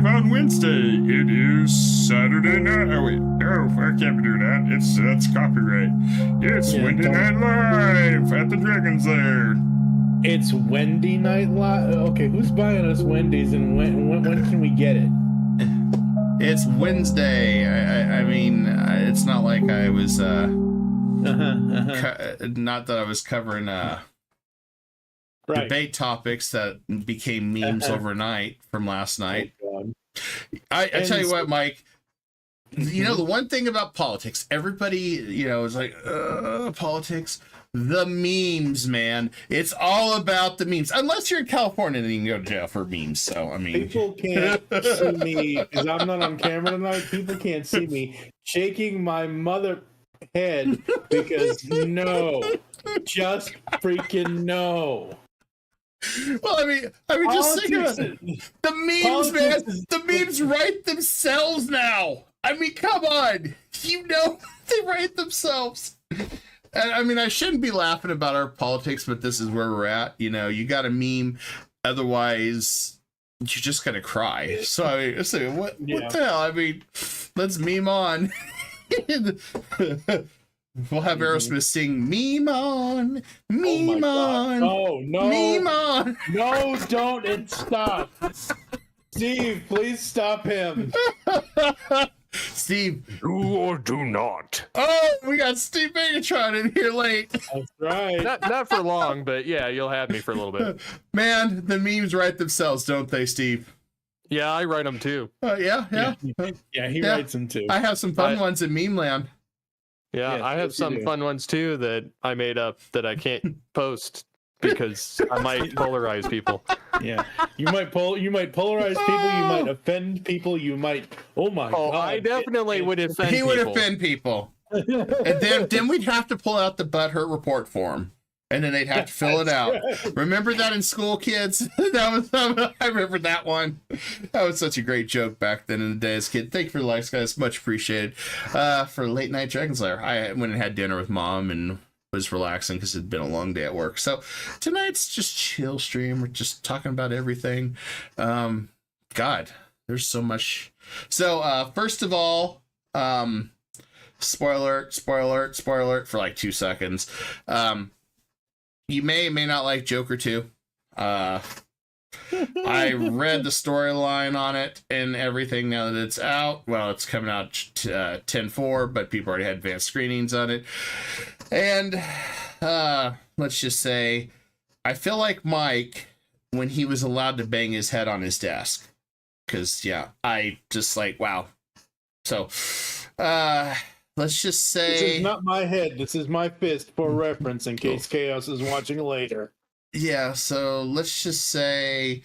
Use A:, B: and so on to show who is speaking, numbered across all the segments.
A: live on Wednesday. It is Saturday night. Oh wait, no, I can't do that. It's copyright. It's Wednesday Night Live at the Dragon's Lair.
B: It's Wendy Night Live. Okay, who's buying us Wendy's, and when can we get it?
A: It's Wednesday. I mean, it's not like I was not that I was covering debate topics that became memes overnight from last night.
B: Oh,
A: I tell you what, Mike, you know, the one thing about politics, everybody, you know, is like, politics, the memes, man. It's all about the memes. Unless you're in California, then you can go to jail for memes. So, I mean,
B: people can't see me because I'm not on camera tonight. People can't see me shaking my mother head because no, just freaking no.
A: Well, I mean, just think about it. The memes, man. The memes write themselves now. I mean, come on. You know, they write themselves. And I mean, I shouldn't be laughing about our politics, but this is where we're at. You know, you got to meme, otherwise you're just gonna cry. So I mean, what the hell? I mean, let's meme on. We'll have Aerosmith sing "Meme on, meme on."
B: Oh no,
A: meme on.
B: No, don't and stop, Steve. Please stop him.
A: Steve,
C: do or do not.
A: Oh, we got Steve Megatron in here late.
B: That's right.
C: Not for long, but yeah, you'll have me for a little bit.
A: Man, the memes write themselves, don't they, Steve?
C: Yeah, I write them too.
A: Yeah,
B: he writes them too.
A: I have some fun ones in meme land.
C: Yeah, I have some fun ones too that I made up that I can't post because I might polarize people.
B: Yeah, you might polarize people. You might offend people. You might. Oh my God!
C: I definitely would offend.
A: He
C: people.
A: would offend people, and then we'd have to pull out the butthurt report form, and then they'd have to fill it out. Right. Remember that in school, kids? I remember that one. That was such a great joke back then in the day as a kid. Thank you for the likes, guys. Much appreciated. For late night Dragon's Lair, I went and had dinner with Mom and was relaxing because it'd been a long day at work. So tonight's just chill stream. We're just talking about everything. God, there's so much. So first of all, spoiler alert for like 2 seconds. You may or may not like Joker 2. I read the storyline on it and everything now that it's out. Well, it's coming out 10/4, but people already had advanced screenings on it. And let's just say, I feel like Mike when he was allowed to bang his head on his desk. Because, yeah, I just like, wow. So, let's just say...
B: This is not my head. This is my fist for reference in case Chaos is watching later.
A: Yeah, so let's just say...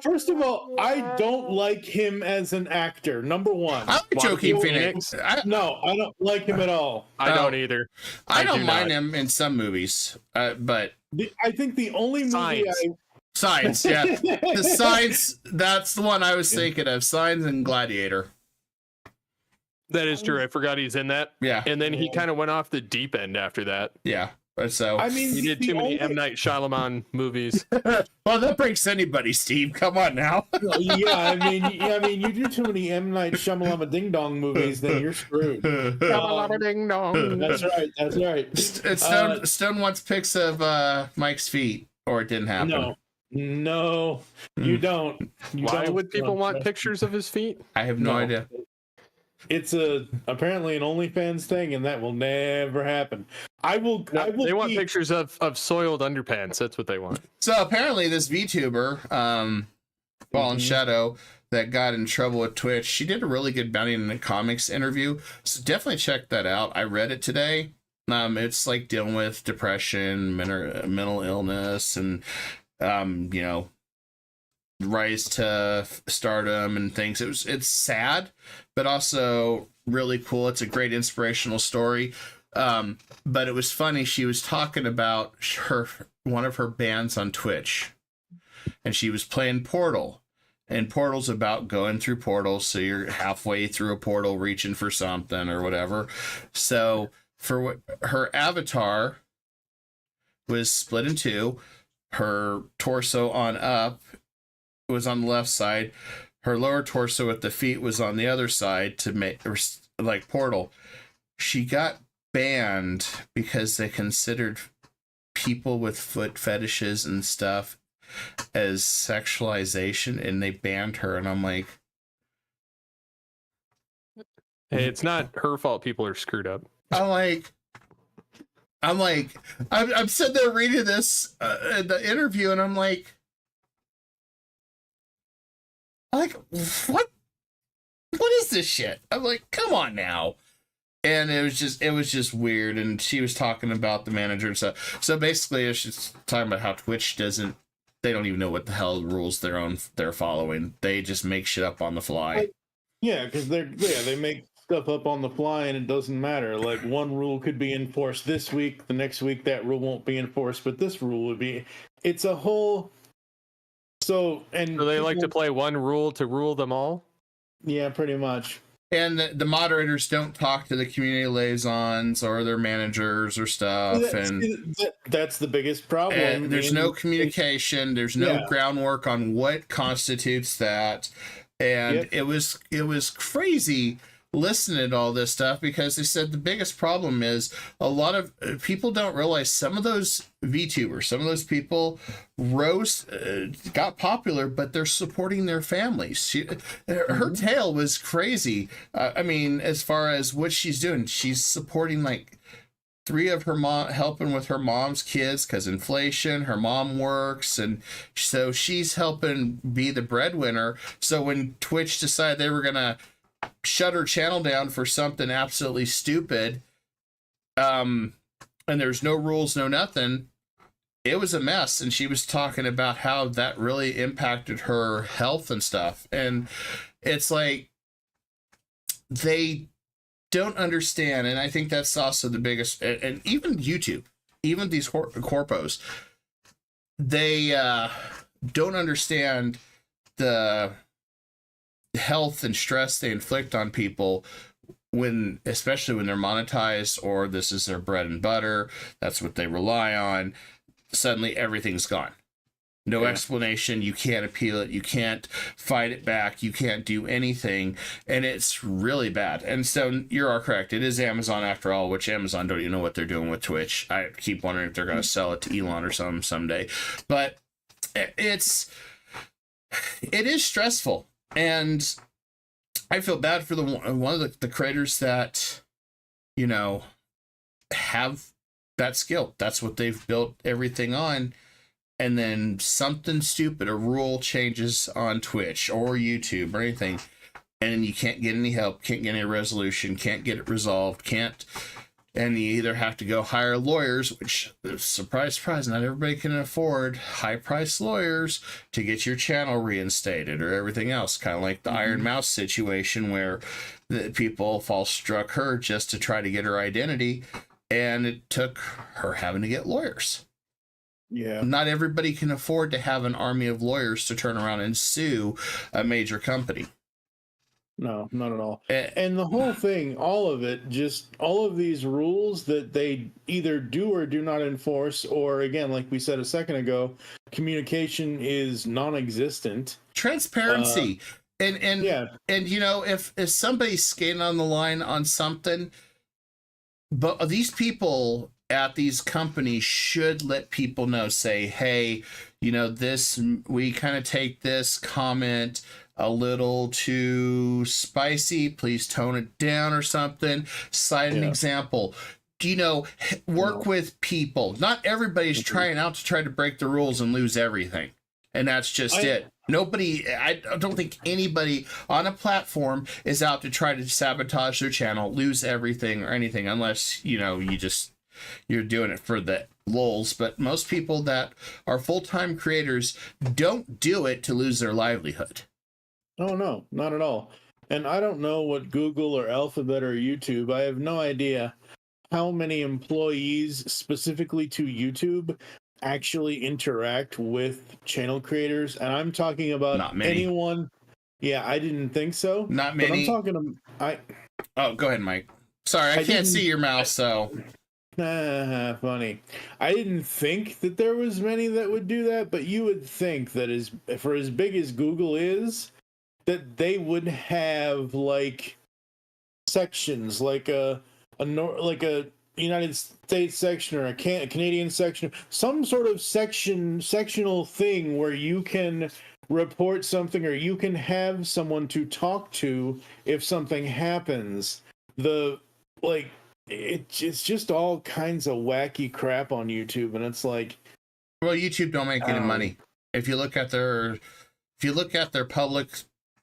B: First of all, I don't like him as an actor. Number one.
A: I like Joaquin Phoenix.
B: No, I don't like him at all.
C: I don't either.
A: I don't mind him in some movies, but...
B: I think the only movie
A: Signs, yeah. The Signs, that's the one I was thinking of. Signs and Gladiator.
C: That is true. I forgot he's in that.
A: Yeah.
C: And then he kind of went off the deep end after that.
A: Yeah. So
B: I mean,
C: he did too many M. Night Shyamalan movies.
A: Well, that breaks anybody, Steve. Come on now.
B: I mean, you do too many M. Night Shyamalan Ding Dong movies, then you're screwed.
C: Ding Dong.
B: That's right.
A: Stone wants pics of Mike's feet, or it didn't happen.
B: No, you don't.
C: Why would people want pictures of his feet?
A: I have no idea.
B: It's apparently an OnlyFans thing, and that will never happen. I will.
C: They want pictures of soiled underpants. That's what they want.
A: So apparently, this VTuber, Fallen Shadow, that got in trouble with Twitch, she did a really good Bounty in the Comics interview. So definitely check that out. I read it today. It's like dealing with depression, mental illness, and you know, rise to stardom and things. It's sad, but also really cool. It's a great inspirational story. But it was funny. She was talking about one of her bands on Twitch, and she was playing Portal, and Portal's about going through portals. So you're halfway through a portal, reaching for something or whatever. So for her avatar was split in two. Her torso on up was on the left side. her lower torso with the feet was on the other side to make like portal. She got banned because they considered people with foot fetishes and stuff as sexualization, and they banned her. And I'm like,
C: hey, it's not her fault people are screwed up.
A: I'm sitting there reading this the interview, and I'm like, what is this shit? I'm like, come on now. And it was just weird. And she was talking about the manager and stuff. So basically, it's just talking about how Twitch they don't even know what the hell rules they're following. They just make shit up on the fly.
B: Yeah, because they make stuff up on the fly, and it doesn't matter. Like, one rule could be enforced this week, the next week that rule won't be enforced, but this rule would be. It's a whole. So
C: they like to play one rule to rule them all?
B: Yeah, pretty much.
A: And the moderators don't talk to the community liaisons or their managers or stuff.
B: That's the biggest problem.
A: And there's no communication. There's no groundwork on what constitutes that. And it was crazy listening to all this stuff, because they said the biggest problem is a lot of people don't realize some of those VTubers, some of those people got popular, but they're supporting their families. Her tale was crazy. I mean, as far as what she's doing, she's supporting like 3 of her helping with her mom's kids because inflation. Her mom works, and so she's helping be the breadwinner. So when Twitch decided they were gonna shut her channel down for something absolutely stupid, and there's no rules, no nothing, it was a mess. And she was talking about how that really impacted her health and stuff. And it's like, they don't understand. And I think that's also the biggest, and even YouTube, even these corpos, they don't understand the health and stress they inflict on people, especially when they're monetized, or this is their bread and butter, that's what they rely on. Suddenly everything's gone. No explanation. You can't appeal it. You can't fight it back. You can't do anything. And it's really bad. And so you are correct. It is Amazon after all, which Amazon don't even know what they're doing with Twitch. I keep wondering if they're going to sell it to Elon or something someday. But it is stressful. And I feel bad for one of the creators that, have that skill. That's what they've built everything on. And then something stupid, a rule changes on Twitch or YouTube or anything, and you can't get any help, can't get any resolution, can't get it resolved, and you either have to go hire lawyers, which, surprise, surprise, not everybody can afford high-priced lawyers to get your channel reinstated or everything else. Kind of like the Iron Mouse situation, where the people struck her just to try to get her identity, and it took her having to get lawyers.
B: Yeah.
A: Not everybody can afford to have an army of lawyers to turn around and sue a major company.
B: No, not at all. And the whole thing, all of these rules that they either do or do not enforce, or again, like we said a second ago, communication is non-existent.
A: Transparency. And if somebody's skating on the line on something, but these people at these companies should let people know, say, hey, this, we kind of take this comment a little too spicy, please tone it down or something. Cite an example. Work with people. Not everybody's trying out to try to break the rules and lose everything. And that's just it. I don't think anybody on a platform is out to try to sabotage their channel, lose everything or anything, unless, you're doing it for the lulz. But most people that are full-time creators don't do it to lose their livelihood.
B: Oh, no, not at all. And I don't know what Google or Alphabet or YouTube, I have no idea how many employees specifically to YouTube actually interact with channel creators. And I'm talking about
A: not many.
B: Anyone. Yeah, I didn't think so.
A: Not many.
B: But I'm talking
A: Oh, go ahead, Mike. Sorry, I can't see your mouse, so...
B: Funny. I didn't think that there was many that would do that, but you would think that for as big as Google is, that they would have like sections, like like a United States section or a Canadian section, some sort of sectional thing where you can report something or you can have someone to talk to if something happens. It's just all kinds of wacky crap on YouTube, and it's like,
A: well, YouTube don't make any money. If you look at their public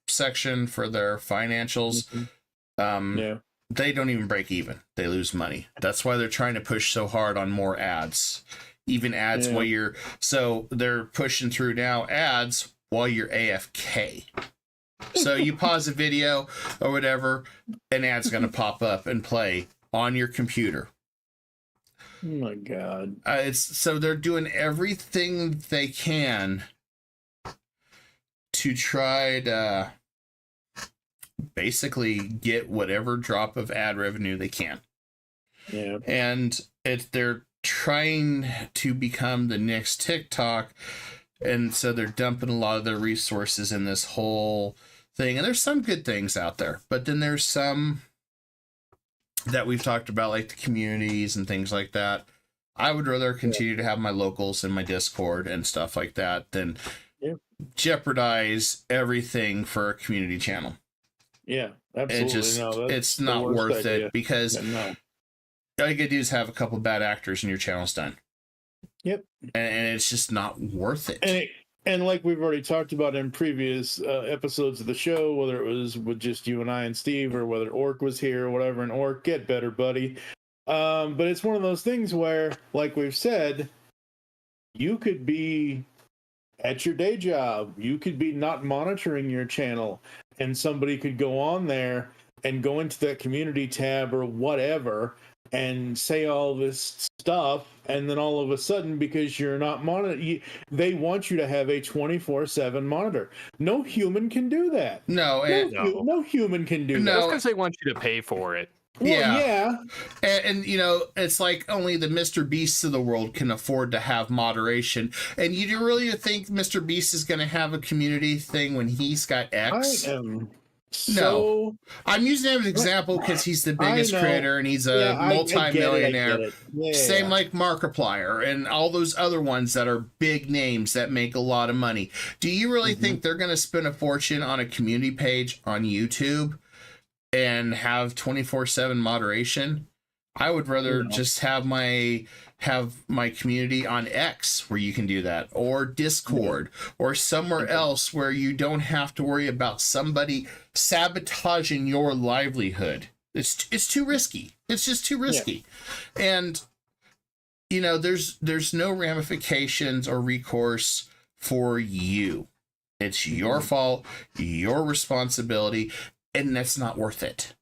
A: section for their financials, they don't even break even. They lose money. That's why they're trying to push so hard on more ads, even ads while they're pushing through now ads while you're AFK. So you pause a video or whatever, an ad's going to pop up and play on your computer.
B: Oh my God.
A: So they're doing everything they can to try to basically get whatever drop of ad revenue they can.
B: Yeah.
A: And they're trying to become the next TikTok, and so they're dumping a lot of their resources in this whole thing. And there's some good things out there, but then there's some that we've talked about, like the communities and things like that. I would rather continue to have my locals and my Discord and stuff like that than jeopardize everything for a community channel.
B: Yeah, absolutely.
A: It's not worth it, because all you gotta do is have a couple bad actors and your channel's done.
B: Yep.
A: And it's just not worth it.
B: And like we've already talked about in previous episodes of the show, whether it was with just you and I and Steve, or whether Orc was here or whatever, and Orc, get better, buddy. But it's one of those things where, like we've said, you could be at your day job, you could be not monitoring your channel, and somebody could go on there and go into that community tab or whatever and say all this stuff, and then all of a sudden, because you're not they want you to have a 24/7 monitor. No human can do that.
A: No
B: human can do that.
C: That's because they want you to pay for it.
B: Well, yeah.
A: And it's like only the Mr. Beasts of the world can afford to have moderation. And you do really think Mr. Beast is going to have a community thing when he's got X? No, I'm using him as an example because he's the biggest creator and he's a multi-millionaire. Same like Markiplier and all those other ones that are big names that make a lot of money. Do you really think they're going to spend a fortune on a community page on YouTube and have 24/7 moderation? I would rather just have my community on X where you can do that, or Discord, or somewhere else where you don't have to worry about somebody sabotaging your livelihood. It's too risky. It's just too risky. And there's no ramifications or recourse for you. It's your fault, your responsibility, and that's not worth it.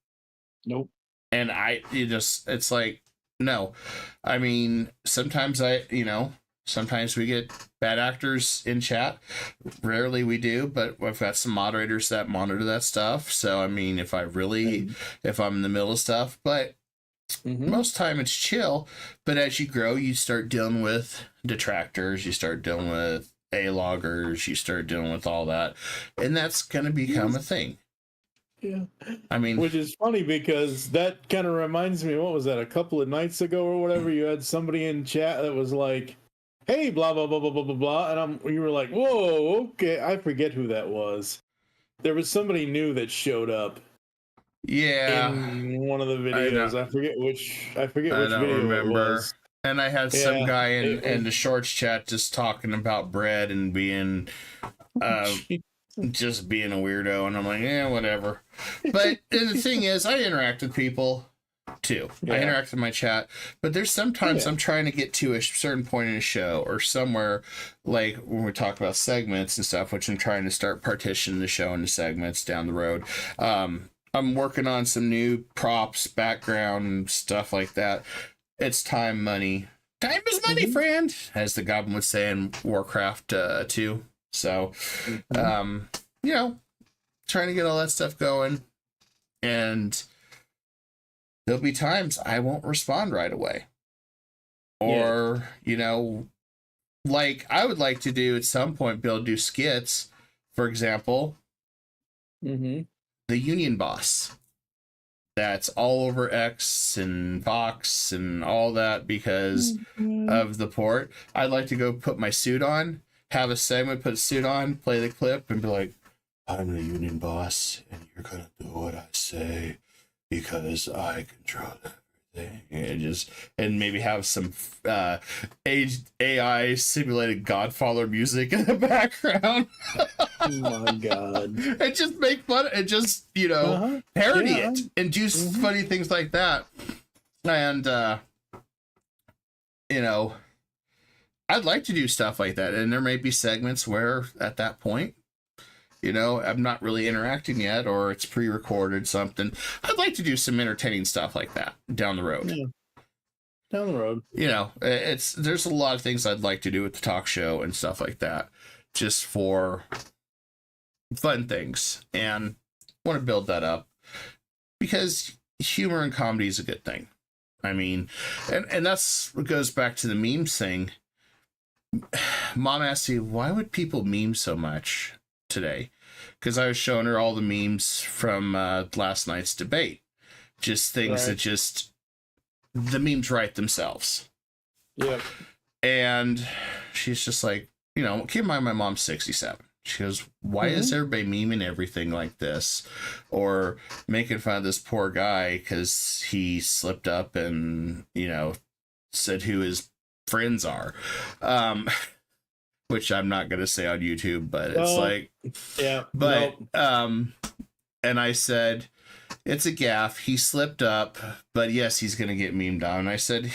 B: Nope.
A: And it's like, no. I mean, sometimes sometimes we get bad actors in chat. Rarely we do, but I've got some moderators that monitor that stuff. So, I mean, if I'm in the middle of stuff, but most time it's chill. But as you grow, you start dealing with detractors, you start dealing with A-loggers, you start dealing with all that. And that's going to become a thing.
B: Yeah.
A: I mean,
B: which is funny because that kind of reminds me, what was that, a couple of nights ago or whatever, you had somebody in chat that was like, hey, blah, blah, blah, blah, blah, blah, blah. And you were like, whoa, okay. I forget who that was. There was somebody new that showed up.
A: Yeah.
B: In one of the videos. I forget which video it was.
A: And I had some guy in the shorts chat just talking about bread and being just being a weirdo, and I'm like, whatever. But the thing is, I interact with people too. I interact with my chat, but there's sometimes I'm trying to get to a certain point in a show or somewhere, like when we talk about segments and stuff, which I'm trying to start partitioning the show into segments down the road. I'm working on some new props, background, stuff like that. It's time, money. Time is money, friend, as the goblin would say in Warcraft 2. So, trying to get all that stuff going, and there'll be times I won't respond right away. Or, like I would like to do at some point, be able to do skits, for example,
B: Mm-hmm.
A: The union boss. That's all over X and Fox and all that because of the port. I'd like to go put my suit on, have a segment, put a suit on, play the clip, and be like, I'm the union boss, and you're gonna do what I say because I control everything. And maybe have some AI simulated Godfather music in the background.
B: Oh my god!
A: And just make fun and just parody it and do funny things like that. And I'd like to do stuff like that. And there may be segments where at that point, I'm not really interacting yet, or it's pre-recorded something. I'd like to do some entertaining stuff like that down the road.
B: Yeah. Down the road.
A: There's a lot of things I'd like to do with the talk show and stuff like that, just for fun things, and want to build that up because humor and comedy is a good thing. I mean, and that's what goes back to the memes thing. Mom asked me, why would people meme so much today? Because I was showing her all the memes from last night's debate, just things that just the memes write themselves.
B: Yeah.
A: And she's just like, keep in mind my mom's 67. She goes, why is everybody memeing everything like this, or making fun of this poor guy because he slipped up and said who his friends are, which I'm not gonna say on YouTube, but and I said, it's a gaffe. He slipped up, but yes, he's gonna get memed on. And I said,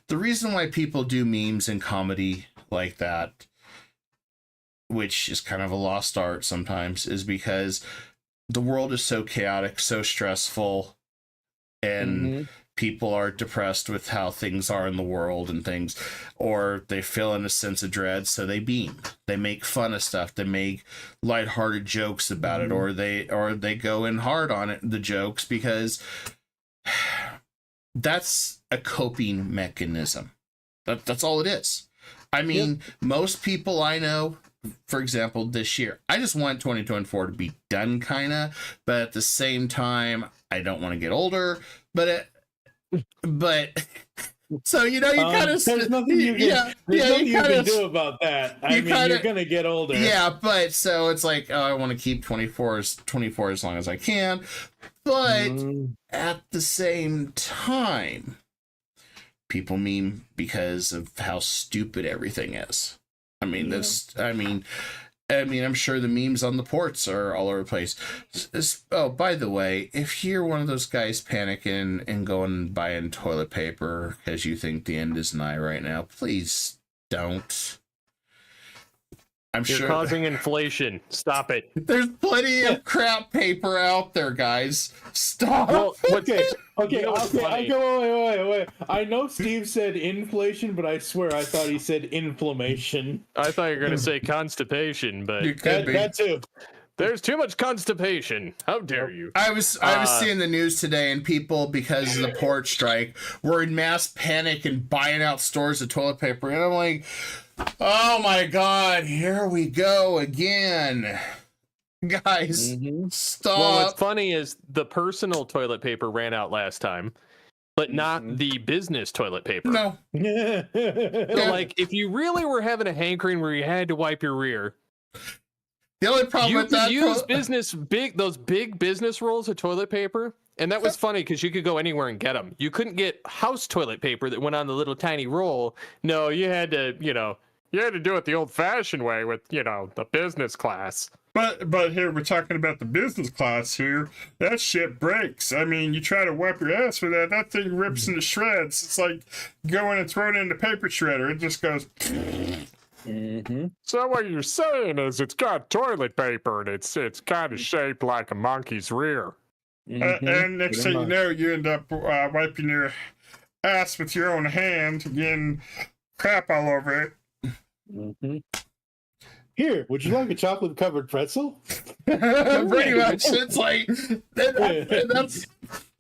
A: the reason why people do memes in comedy like that, which is kind of a lost art sometimes, is because the world is so chaotic, so stressful, and people are depressed with how things are in the world and things, or they feel in a sense of dread, so they beam. They make fun of stuff. They make lighthearted jokes about it, or they go in hard on it, the jokes, because that's a coping mechanism. That's all it is. I mean, most people I know, for example, this year, I just want 2024 to be done, kind of, but at the same time, I don't want to get older, but so you kind of
B: there's nothing you can do about that. I mean, you're gonna get older.
A: Yeah, but so it's like, I want to keep 24 as long as I can, but at the same time, people meme because of how stupid everything is. I mean, I'm sure the memes on the ports are all over the place. Oh, by the way, if you're one of those guys panicking and going and buying toilet paper because you think the end is nigh right now, please don't.
C: You're causing inflation. Stop it.
A: There's plenty of crap paper out there, guys. Stop.
B: Well, okay. Wait. I know Steve said inflation, but I swear I thought he said inflammation.
C: I thought you were going to say constipation, but
B: that too.
C: There's too much constipation. How dare you?
A: I was seeing the news today, and people, because of the port strike, were in mass panic and buying out stores of toilet paper. And I'm like, oh my God, here we go again. Guys, stop.
C: Well, what's funny is the personal toilet paper ran out last time, but not the business toilet paper.
A: No.
C: So, like, if you really were having a hankering where you had to wipe your rear,
A: the only problem with that,
C: you could use those big business rolls of toilet paper, and that was funny because you could go anywhere and get them. You couldn't get house toilet paper that went on the little tiny roll. No, you had to, you had to do it the old-fashioned way with, the business class.
D: But here we're talking about the business class here. That shit breaks. I mean, you try to wipe your ass with that thing rips into shreds. It's like going and throwing it in the paper shredder. It just goes.
C: So what you're saying is it's got toilet paper and it's kind of shaped like a monkey's rear.
D: And next thing you know, you end up wiping your ass with your own hand, getting crap all over it.
B: Here, would you like a chocolate-covered pretzel?
A: Pretty much. It's like, that's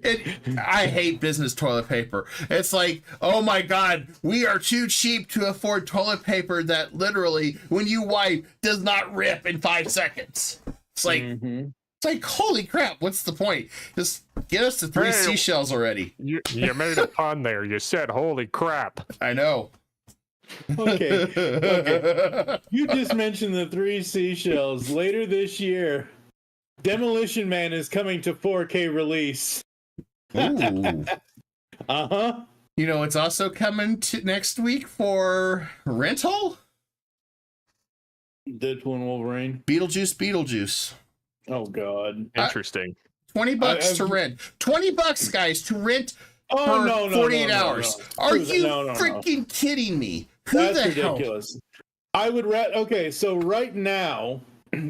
A: it. I hate business toilet paper. It's like, oh my God, we are too cheap to afford toilet paper that literally, when you wipe, does not rip in 5 seconds. It's like, It's like, holy crap, what's the point? Just get us to 3
C: Hey,
A: seashells already.
C: You made a pun there. You said, "Holy crap!"
A: I know.
B: Okay. You just mentioned the 3 seashells. Later this year, Demolition Man is coming to 4K release.
A: Ooh.
B: Uh-huh.
A: You know, it's also coming to next week for rental.
B: Deadpool and Wolverine.
A: Beetlejuice.
B: Oh God.
C: Interesting.
A: $20 to rent. $20, guys, to rent
B: Oh
A: for
B: no,
A: 48 hours. Are you freaking kidding me? Who
B: That's
A: the hell?
B: ridiculous. I would okay, so right now,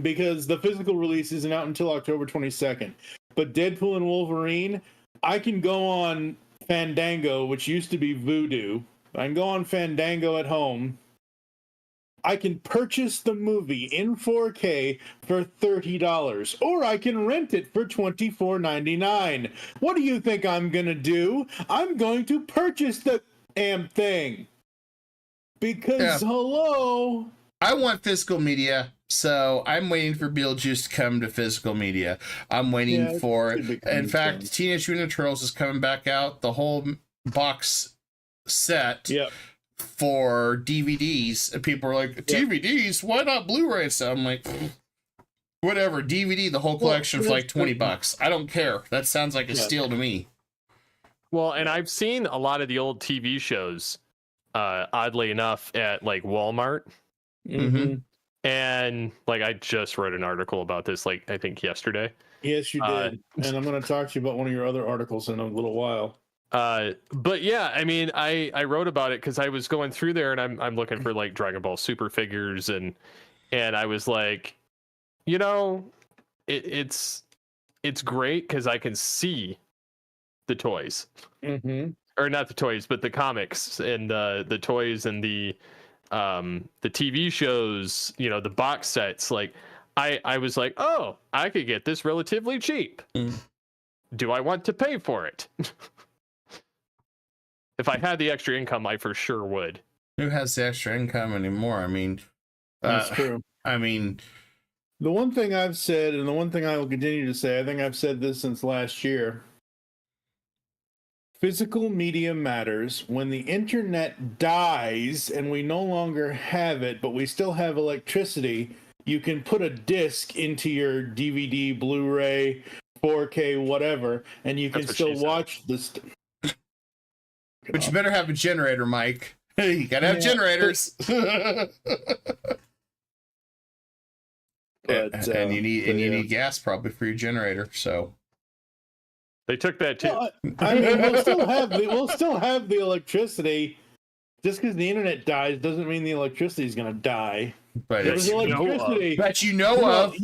B: because the physical release isn't out until October 22nd, but Deadpool and Wolverine, I can go on Fandango, which used to be Vudu. I can go on Fandango at home. I can purchase the movie in 4K for $30, or I can rent it for $24.99. What do you think I'm gonna do? I'm going to purchase the damn thing. Because, hello?
A: I want physical media, so I'm waiting for Beetlejuice to come to physical media. I'm waiting for it. In fact, Teenage Mutant Ninja Turtles is coming back out, the whole box set.
B: Yep.
A: For DVDs, and people are like, DVDs? Why not Blu-ray? So I'm like, whatever, DVD, the whole collection for like $20. I don't care. That sounds like a steal to me.
C: Well, and I've seen a lot of the old TV shows, oddly enough, at like Walmart.
B: Mm-hmm.
C: And like, I just wrote an article about this, like, I think yesterday.
B: Yes, you did. And I'm going to talk to you about one of your other articles in a little while.
C: But yeah, I mean, I wrote about it because I was going through there and I'm looking for like Dragon Ball Super figures and I was like, you know, it's great because I can see the toys, or not the toys, but the comics and the toys and the TV shows, you know, the box sets. Like I was like, oh, I could get this relatively cheap. Do I want to pay for it? If I had the extra income, I for sure would.
A: Who has the extra income anymore? I mean,
B: that's true.
A: I mean,
B: the one thing I've said, and the one thing I will continue to say, I think I've said this since last year. Physical media matters. When the internet dies and we no longer have it, but we still have electricity, you can put a disc into your DVD, Blu-ray, 4K, whatever, and you can still watch this.
A: But you better have a generator, Mike. You gotta have generators.
B: But,
A: and you need gas probably for your generator. So
C: they took that too.
B: Well, I mean, we'll still have the electricity. Just because the internet dies doesn't mean the electricity is going to die.
A: But
B: there's electricity
A: that you know of.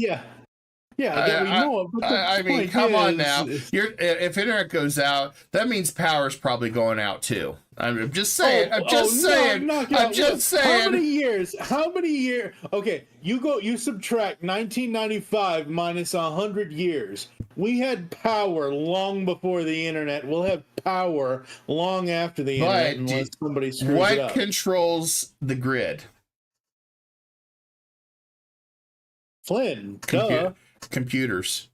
B: Yeah, that we know of.
A: I mean, come on now. If internet goes out, that means power's probably going out too. I'm just saying. I'm just saying.
B: How many years? Okay, you subtract 1995 minus 100 years. We had power long before the internet. We'll have power long after the internet unless somebody screws it up.
A: What controls the grid?
B: Flynn,
A: computers.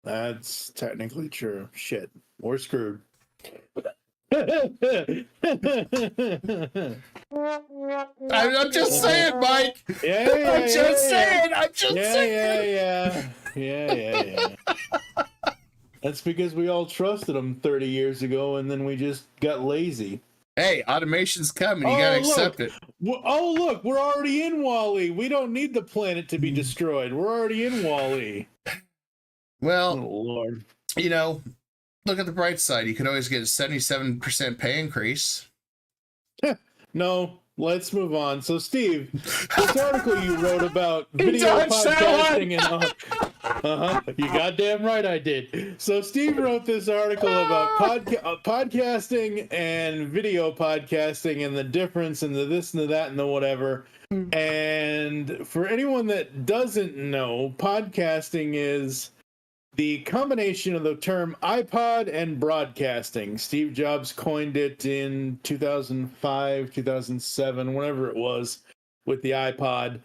B: That's technically true. Shit, we're screwed.
A: I'm just saying, Mike. I'm just saying.
B: Yeah. That's because we all trusted them 30 years ago, and then we just got lazy.
A: Hey, automation's coming. You gotta accept it.
B: Oh, look, we're already in WALL-E. We don't need the planet to be destroyed. We're already in WALL-E.
A: Well,
B: oh, Lord.
A: You know, look at the bright side. You could always get a 77% pay increase.
B: No, let's move on. So, Steve, this article you wrote about video podcasting and you goddamn right I did. So Steve wrote this article about podcasting and video podcasting and the difference and the this and the that and the whatever. And for anyone that doesn't know, podcasting is the combination of the term iPod and broadcasting. Steve Jobs coined it in 2005, 2007, whenever it was, with the iPod.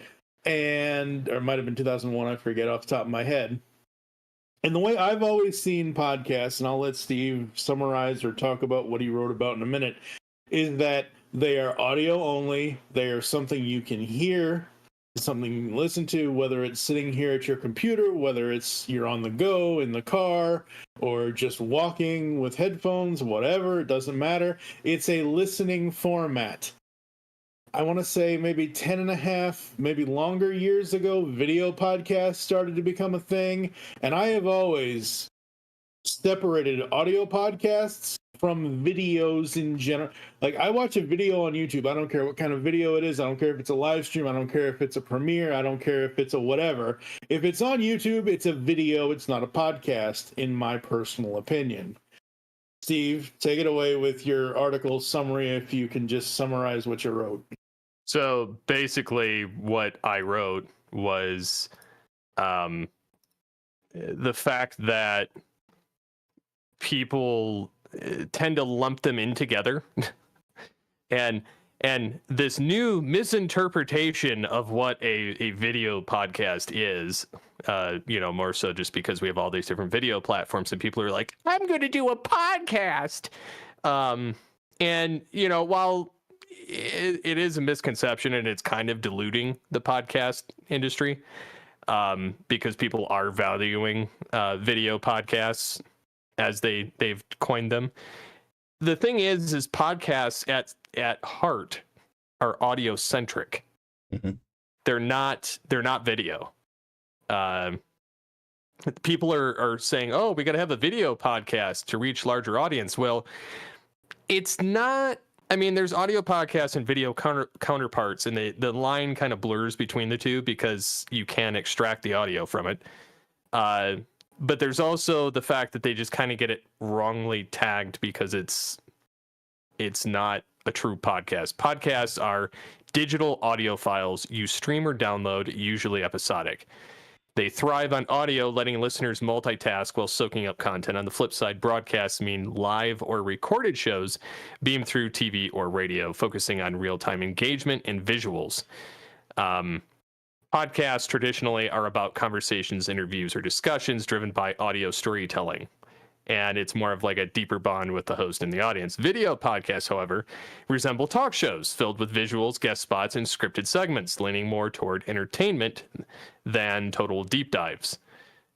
B: and or it might have been 2001, I forget off the top of my head. And the way I've always seen podcasts, and I'll let Steve summarize or talk about what he wrote about in a minute, is that they are audio only. They are something you can hear, something you can listen to, whether it's sitting here at your computer, whether it's you're on the go in the car, or just walking with headphones, whatever, it doesn't matter. It's a listening format. I want to say maybe 10 and a half, maybe longer years ago, video podcasts started to become a thing. And I have always separated audio podcasts from videos in general. Like, I watch a video on YouTube. I don't care what kind of video it is. I don't care if it's a live stream. I don't care if it's a premiere. I don't care if it's a whatever. If it's on YouTube, it's a video. It's not a podcast, in my personal opinion. Steve, take it away with your article summary, if you can just summarize what you wrote.
C: So basically what I wrote was the fact that people tend to lump them in together. and this new misinterpretation of what a video podcast is, more so just because we have all these different video platforms and people are like, I'm going to do a podcast. While it is a misconception and it's kind of diluting the podcast industry, because people are valuing video podcasts as they've coined them. The thing is podcasts at heart are audio centric.
A: Mm-hmm.
C: They're not video. People are saying, oh, we got to have a video podcast to reach larger audience. Well, it's not. I mean, there's audio podcasts and video counterparts, and the line kind of blurs between the two because you can extract the audio from it. But there's also the fact that they just kind of get it wrongly tagged because it's not a true podcast. Podcasts are digital audio files you stream or download, usually episodic. They thrive on audio, letting listeners multitask while soaking up content. On the flip side, broadcasts mean live or recorded shows beamed through TV or radio, focusing on real-time engagement and visuals. Podcasts traditionally are about conversations, interviews, or discussions driven by audio storytelling. And it's more of like a deeper bond with the host and the audience. Video podcasts, however, resemble talk shows filled with visuals, guest spots, and scripted segments, leaning more toward entertainment than total deep dives.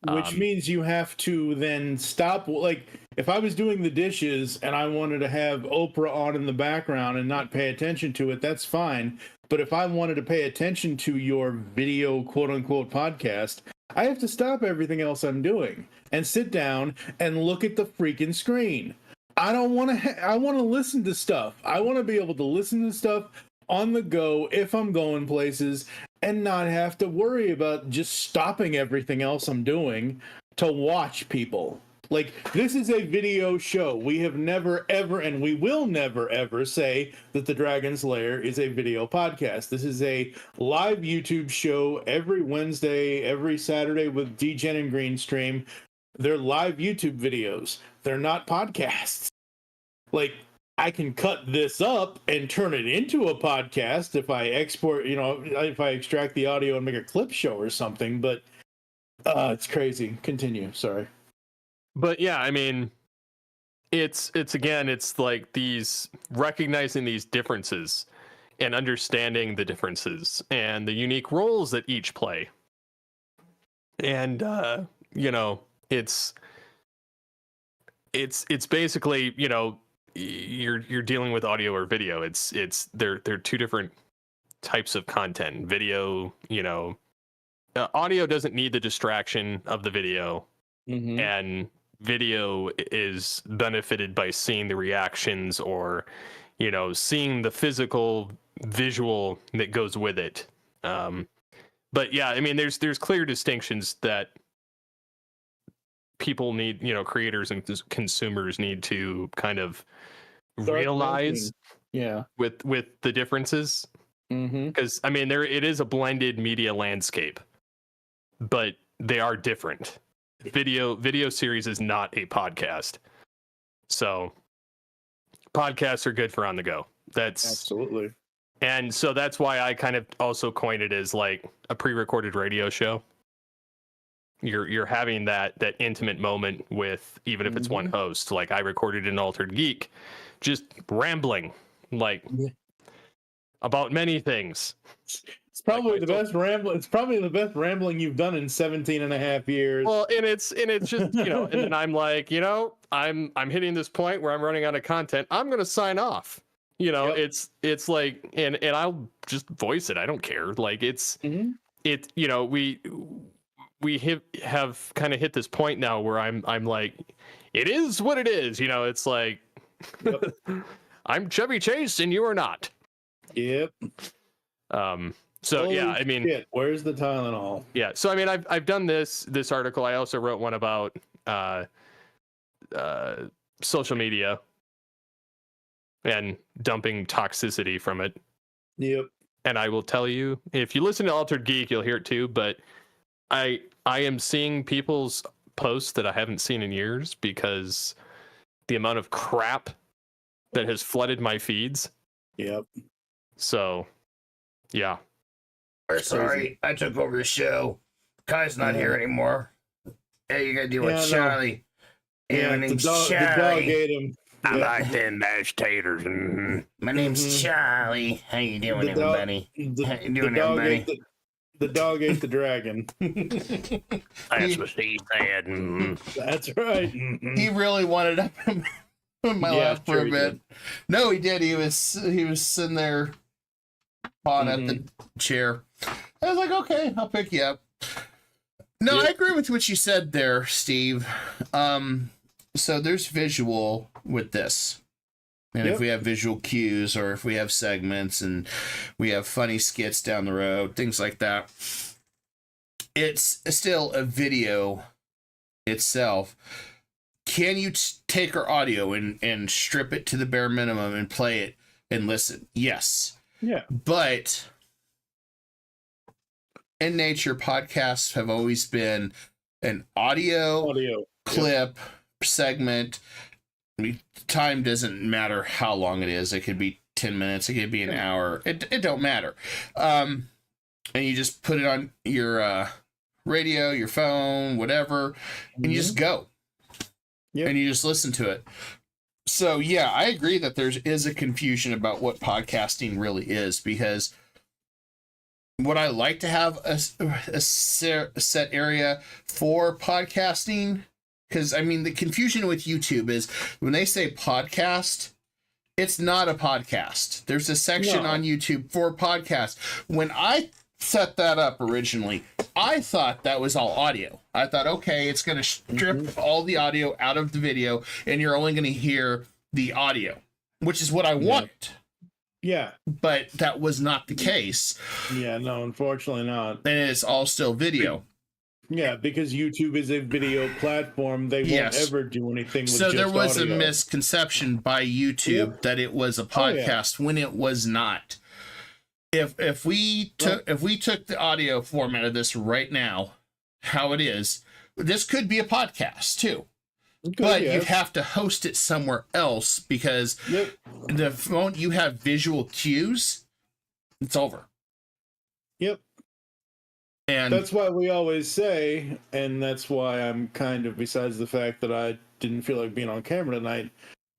B: Which means you have to then stop. Like, if I was doing the dishes and I wanted to have Oprah on in the background and not pay attention to it, that's fine. But if I wanted to pay attention to your video, quote unquote, podcast, I have to stop everything else I'm doing and sit down and look at the freaking screen. I don't want to. I want to listen to stuff. I want to be able to listen to stuff on the go if I'm going places and not have to worry about just stopping everything else I'm doing to watch people. Like, this is a video show. We have never, ever, and we will never, ever say that The Dragon's Lair is a video podcast. This is a live YouTube show every Wednesday, every Saturday with DGen and Greenstream. They're live YouTube videos. They're not podcasts. Like, I can cut this up and turn it into a podcast if I export, if I extract the audio and make a clip show or something, but it's crazy. Continue. Sorry.
C: But yeah, I mean, it's like these recognizing these differences and understanding the differences and the unique roles that each play. And it's basically, you're dealing with audio or video. They're two different types of content. Video, audio doesn't need the distraction of the video. Mm-hmm. And video is benefited by seeing the reactions or, seeing the physical visual that goes with it. But yeah, I mean, there's clear distinctions that people need, creators and consumers need to kind of realize.
B: Yeah.
C: With the differences.
B: Mm-hmm.
C: Because I mean, it is a blended media landscape, but they are different. Video series is not a podcast. So podcasts are good for on the go. That's
B: absolutely.
C: And so that's why I kind of also coined it as like a pre-recorded radio show. You're having that intimate moment with, even if it's one host. Like I recorded an Altered Geek, just rambling like about many things.
B: It's probably the best rambling. It's probably the best rambling you've done in 17 and a half years.
C: Well, and it's just, you know, and then I'm like, you know, I'm hitting this point where I'm running out of content. I'm going to sign off. You know, it's like, and I'll just voice it. I don't care. Like it's, it, you know, we have kind of hit this point now where I'm like, it is what it is. You know, it's like, I'm Chevy Chase and you are not.
B: Yep.
C: So
B: Holy
C: yeah, I mean,
B: shit, where's the Tylenol?
C: Yeah, so I mean, I've done this article. I also wrote one about social media and dumping toxicity from it.
B: Yep.
C: And I will tell you, if you listen to Altered Geek, you'll hear it too. But I am seeing people's posts that I haven't seen in years because the amount of crap that has flooded my feeds.
B: Yep.
C: So, yeah.
A: Sorry, I took over the show. Kai's not here anymore. Hey, you gotta deal with Charlie.
B: Yeah,
A: My name's
B: the dog ate him.
C: I like them mashed taters.
A: My name's Charlie. How you doing, everybody? How you doing, everybody?
B: The dog ate the dragon.
C: That's what he said.
B: That's right.
A: He really wanted up in my lap for a bit. No, he did. He was sitting there pawing at the chair. I was like, okay, I'll pick you up. No, I agree with what you said there, Steve. So there's visual with this. And if we have visual cues or if we have segments and we have funny skits down the road, things like that, it's still a video itself. Can you take our audio and strip it to the bare minimum and play it and listen? Yes.
B: Yeah.
A: But in nature, podcasts have always been an audio clip segment. I mean, time doesn't matter how long it is. It could be 10 minutes. It could be an hour. It don't matter. And you just put it on your radio, your phone, whatever, and you just go. Yep. And you just listen to it. So, yeah, I agree that there is a confusion about what podcasting really is, because would I like to have a set area for podcasting? Because, I mean, the confusion with YouTube is when they say podcast, it's not a podcast. There's a section on YouTube for podcasts. When I set that up originally, I thought that was all audio. I thought, okay, it's going to strip all the audio out of the video, and you're only going to hear the audio, which is what I want.
B: Yeah.
A: But that was not the case.
B: Yeah, no, unfortunately not.
A: And it's all still video.
B: Yeah, because YouTube is a video platform. They won't ever do anything with
A: so
B: just
A: there was
B: audio.
A: a misconception by YouTube that it was a podcast when it was not. If we took the audio format of this right now, how it is, this could be a podcast too. But you'd have to host it somewhere else, because the moment you have visual cues, it's over.
B: Yep.
A: And
B: that's why we always say, and that's why I'm kind of, besides the fact that I didn't feel like being on camera tonight,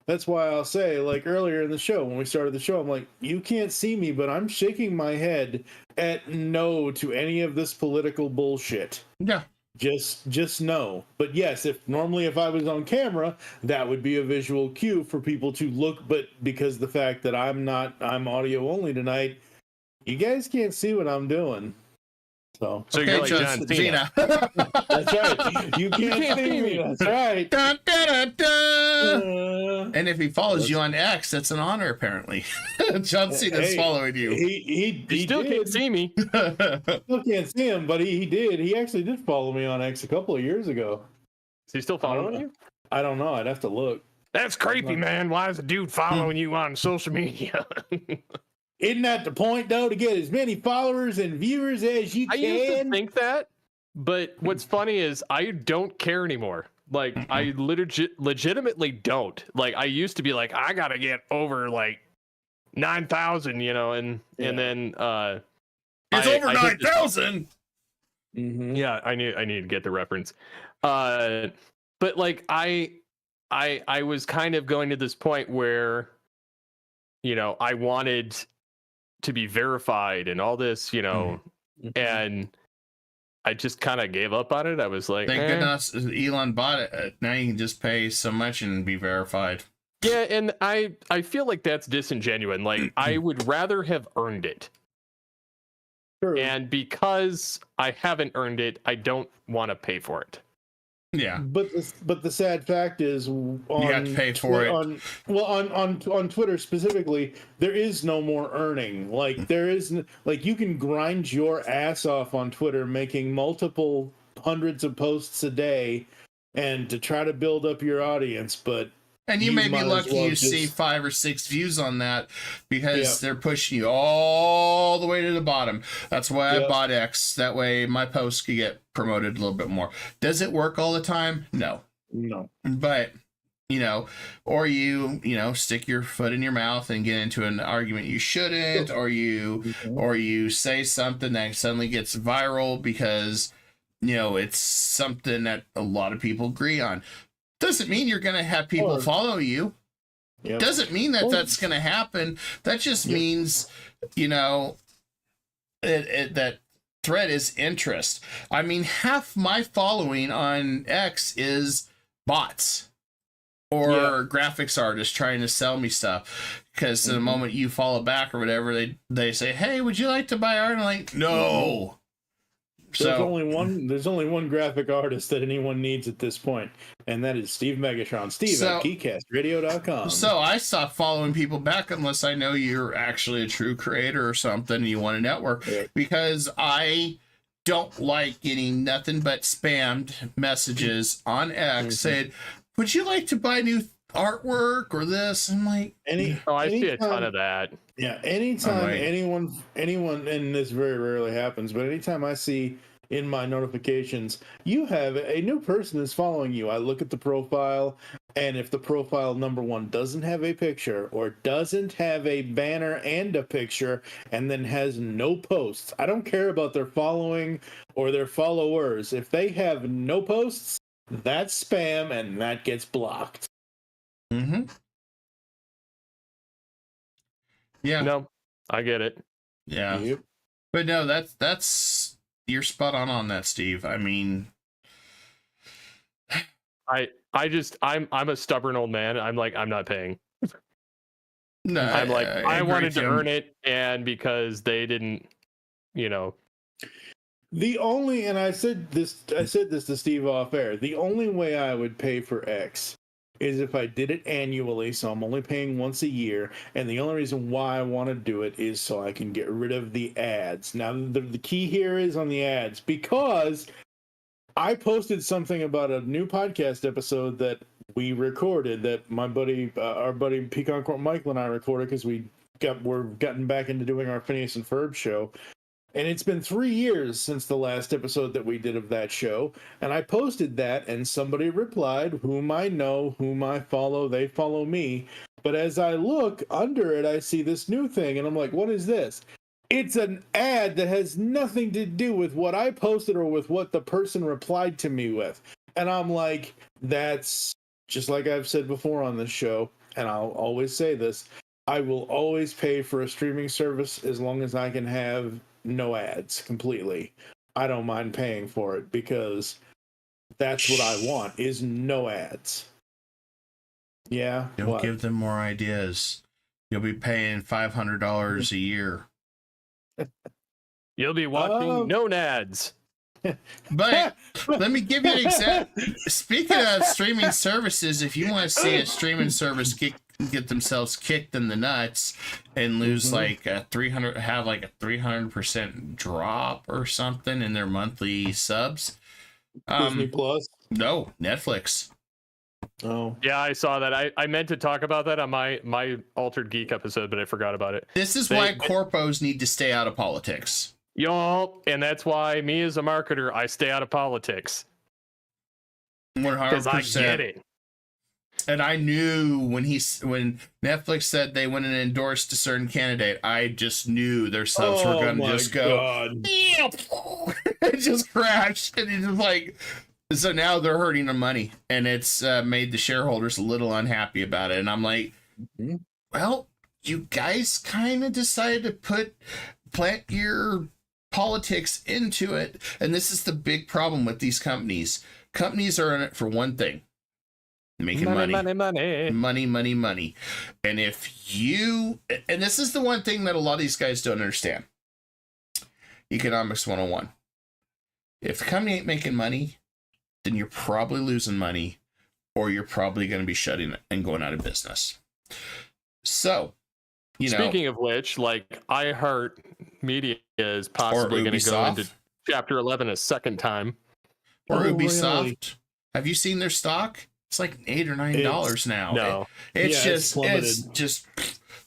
B: that's why I'll say, like earlier in the show, when we started the show, I'm like, you can't see me, but I'm shaking my head at no to any of this political bullshit.
A: Yeah.
B: Just no. But yes, if I was on camera, that would be a visual cue for people to look, but because the fact that I'm audio only tonight, you guys can't see what I'm doing. So
C: you're like John Cena.
B: That's right. You can't see me. That's right.
A: Dun, dun, dun, dun. And if he follows you on X, that's an honor, apparently. John Cena's following you.
B: He
C: still can't see me.
B: Still can't see him, but he did. He actually did follow me on X a couple of years ago.
C: Is he still following you?
B: I don't know. I'd have to look.
C: That's creepy, man. Why is a dude following you on social media?
B: Isn't that the point, though, to get as many followers and viewers as you can?
C: I used to think that, but what's funny is I don't care anymore. Like, I legitimately don't. Like, I used to be like, I gotta get over, like, 9,000, and then
A: It's over 9,000.
B: Mm-hmm.
C: Yeah, I need to get the reference. But like I was kind of going to this point where, I wanted to be verified and all this,
B: Mm-hmm.
C: and I just kind of gave up on it. I was like,
A: Thank goodness Elon bought it. Now you can just pay so much and be verified.
C: Yeah, and I feel like that's disingenuous. Like I would rather have earned it.
B: True.
C: And because I haven't earned it, I don't want to pay for it.
A: Yeah.
B: But the sad fact is,
A: you have to pay for it.
B: On Twitter specifically, there is no more earning. Like there is, like you can grind your ass off on Twitter, making multiple hundreds of posts a day, and to try to build up your audience. But
A: and you may be lucky you
B: just
A: see 5 or 6 views on that because they're pushing you all the way to the bottom. That's why I bought X. That way my posts could get promoted a little bit more. Does it work all the time? No. But, or you stick your foot in your mouth and get into an argument you shouldn't, or you say something that suddenly gets viral because, it's something that a lot of people agree on. Doesn't mean you're going to have people follow you.
B: Yep.
A: Doesn't mean that that's going to happen. That just means, that thread is interest. I mean, half my following on X is bots or graphics artists trying to sell me stuff. Because the moment you follow back or whatever, they say, hey, would you like to buy art? And I'm like, no.
B: There's only one graphic artist that anyone needs at this point, and that is Steve Megatron. Steve at KeyCastRadio.com.
A: So I stopped following people back unless I know you're actually a true creator or something and you want to network, because I don't like getting nothing but spammed messages on X saying, would you like to buy new artwork or this? I'm like,
C: I see a ton of that.
B: Yeah, anytime anyone, and this very rarely happens, but anytime I see in my notifications, you have a new person is following you, I look at the profile, and if the profile number one doesn't have a picture or doesn't have a banner and a picture and then has no posts, I don't care about their following or their followers. If they have no posts, that's spam and that gets blocked.
A: Mm-hmm. Yeah.
C: No, I get it.
A: Yeah. Yep. But no, that's you're spot on that, Steve. I mean,
C: I'm a stubborn old man. I'm like, I'm not paying.
A: No,
C: I'm like, I wanted to earn it, and because they didn't,
B: The only, and I said this to Steve off air, the only way I would pay for X is if I did it annually, so I'm only paying once a year, and the only reason why I want to do it is so I can get rid of the ads. Now, the key here is on the ads, because I posted something about a new podcast episode that we recorded, that my buddy, our buddy Pecan Court Michael and I recorded, because we're gotten back into doing our Phineas and Ferb show. And it's been 3 years since the last episode that we did of that show. And I posted that, and somebody replied, whom I know, whom I follow, they follow me. But as I look under it, I see this new thing, and I'm like, what is this? It's an ad that has nothing to do with what I posted or with what the person replied to me with. And I'm like, that's just like I've said before on this show, and I'll always say this, I will always pay for a streaming service as long as I can have no ads completely. I don't mind paying for it because that's what I want, is no ads. Yeah.
A: Don't give them more ideas. You'll be paying $500 a year.
C: You'll be watching no ads.
A: But let me give you an example. Speaking of streaming services, if you want to see a streaming service get themselves kicked in the nuts and lose like a 300% drop or something in their monthly subs,
B: Disney Plus?
A: No, Netflix.
B: Oh
C: yeah, I saw that. I meant to talk about that on my Altered Geek episode, but I forgot about it.
A: This is why corpos need to stay out of politics.
C: Y'all, and that's why me as a marketer, I stay out of politics.
A: 100%.
C: Because I get it.
A: and I knew when Netflix said they went and endorsed a certain candidate, I just knew their subs were going to just go, it just crashed, and it's just like, so now they're hurting the money, and it's made the shareholders a little unhappy about it. And I'm like, well, you guys kind of decided to plant your politics into it, and this is the big problem with these companies. Companies are in it for one thing: making money. And and this is the one thing that a lot of these guys don't understand. Economics 101. If the company ain't making money, then you're probably losing money, or you're probably going to be shutting it and going out of business. So,
C: speaking of which, like iHeart Media is possibly going to go into Chapter 11 a second time.
A: Or Ubisoft. Really? Have you seen their stock? It's like $8 or $9 now.
C: No,
A: it's just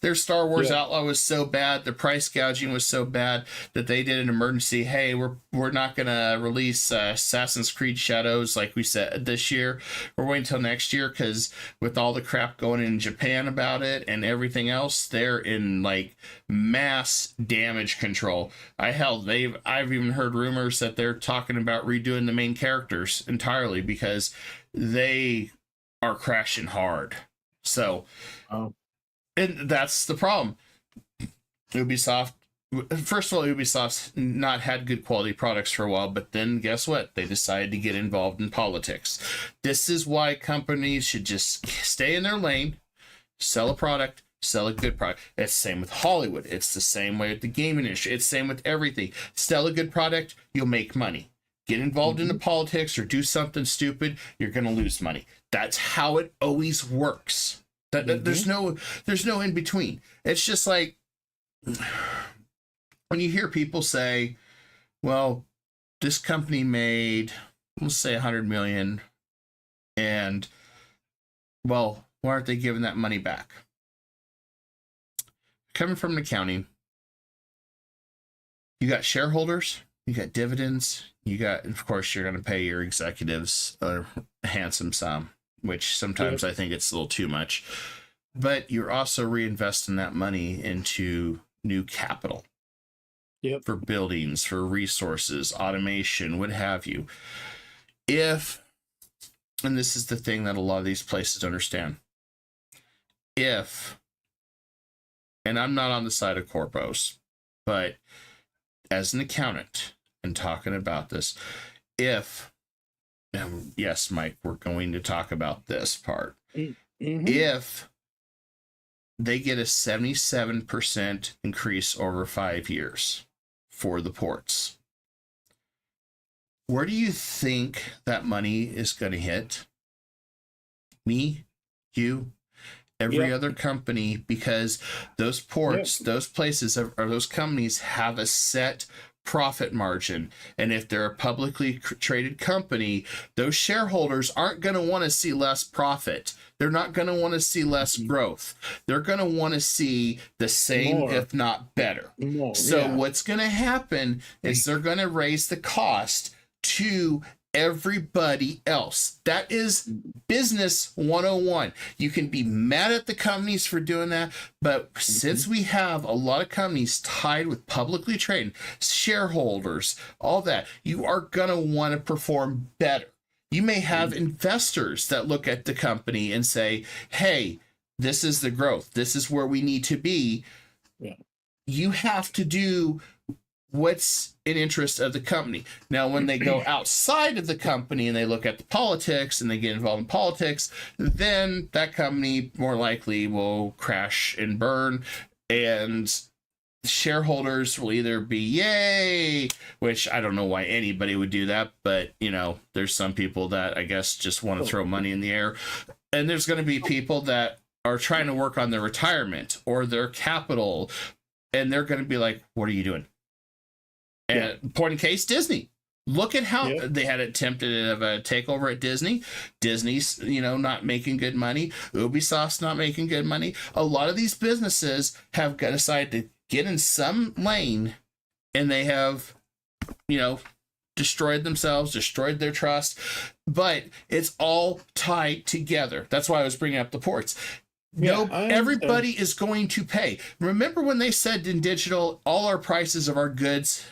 A: their Star Wars Outlaw was so bad, the price gouging was so bad that they did an emergency. Hey, we're not gonna release Assassin's Creed Shadows like we said this year. We're waiting until next year because with all the crap going in Japan about it and everything else, they're in like mass damage control. I've even heard rumors that they're talking about redoing the main characters entirely because they are crashing hard. So, and that's the problem. Ubisoft, first of all, Ubisoft's not had good quality products for a while, but then guess what? They decided to get involved in politics. This is why companies should just stay in their lane, sell a product, sell a good product. It's the same with Hollywood. It's the same way with the gaming industry. It's the same with everything. Sell a good product, you'll make money. Get involved into politics or do something stupid, you're going to lose money. That's how it always works. There's no in between. It's just like when you hear people say, well, this company made, let's say 100 million, and well, why aren't they giving that money back? Coming from an accounting, you got shareholders, you got dividends, you got, of course, you're going to pay your executives a handsome sum, which sometimes I think it's a little too much, but you're also reinvesting that money into new capital for buildings, for resources, automation, what have you. And this is the thing that a lot of these places understand, and I'm not on the side of corpos, but as an accountant and talking about this, yes, Mike, we're going to talk about this part. If they get a 77% increase over 5 years for the ports, where do you think that money is going to hit? Me, you, every other company, because those ports, those places, or those companies have a set profit margin. And if they're a publicly traded company, those shareholders aren't going to want to see less profit. They're not going to want to see less growth. They're going to want to see the same, if not better. So what's going to happen is they're going to raise the cost to everybody else. That is business 101. You can be mad at the companies for doing that, but since we have a lot of companies tied with publicly traded shareholders, all that, you are going to want to perform better. You may have investors that look at the company and say, hey, this is the growth. This is where we need to be. You have to do what's in interest of the company. Now, when they go outside of the company and they look at the politics and they get involved in politics, then that company more likely will crash and burn, and shareholders will either be yay, which I don't know why anybody would do that, but there's some people that I guess just want to throw money in the air, and there's going to be people that are trying to work on their retirement or their capital, and they're going to be like, what are you doing? And point in case, Disney. Look at how they had attempted of a takeover at Disney. Disney's, not making good money. Ubisoft's not making good money. A lot of these businesses have decided to get in some lane, and they have, destroyed themselves, destroyed their trust, but it's all tied together. That's why I was bringing up the ports.
B: Yeah,
A: No, everybody is going to pay. Remember when they said in digital, all our prices of our goods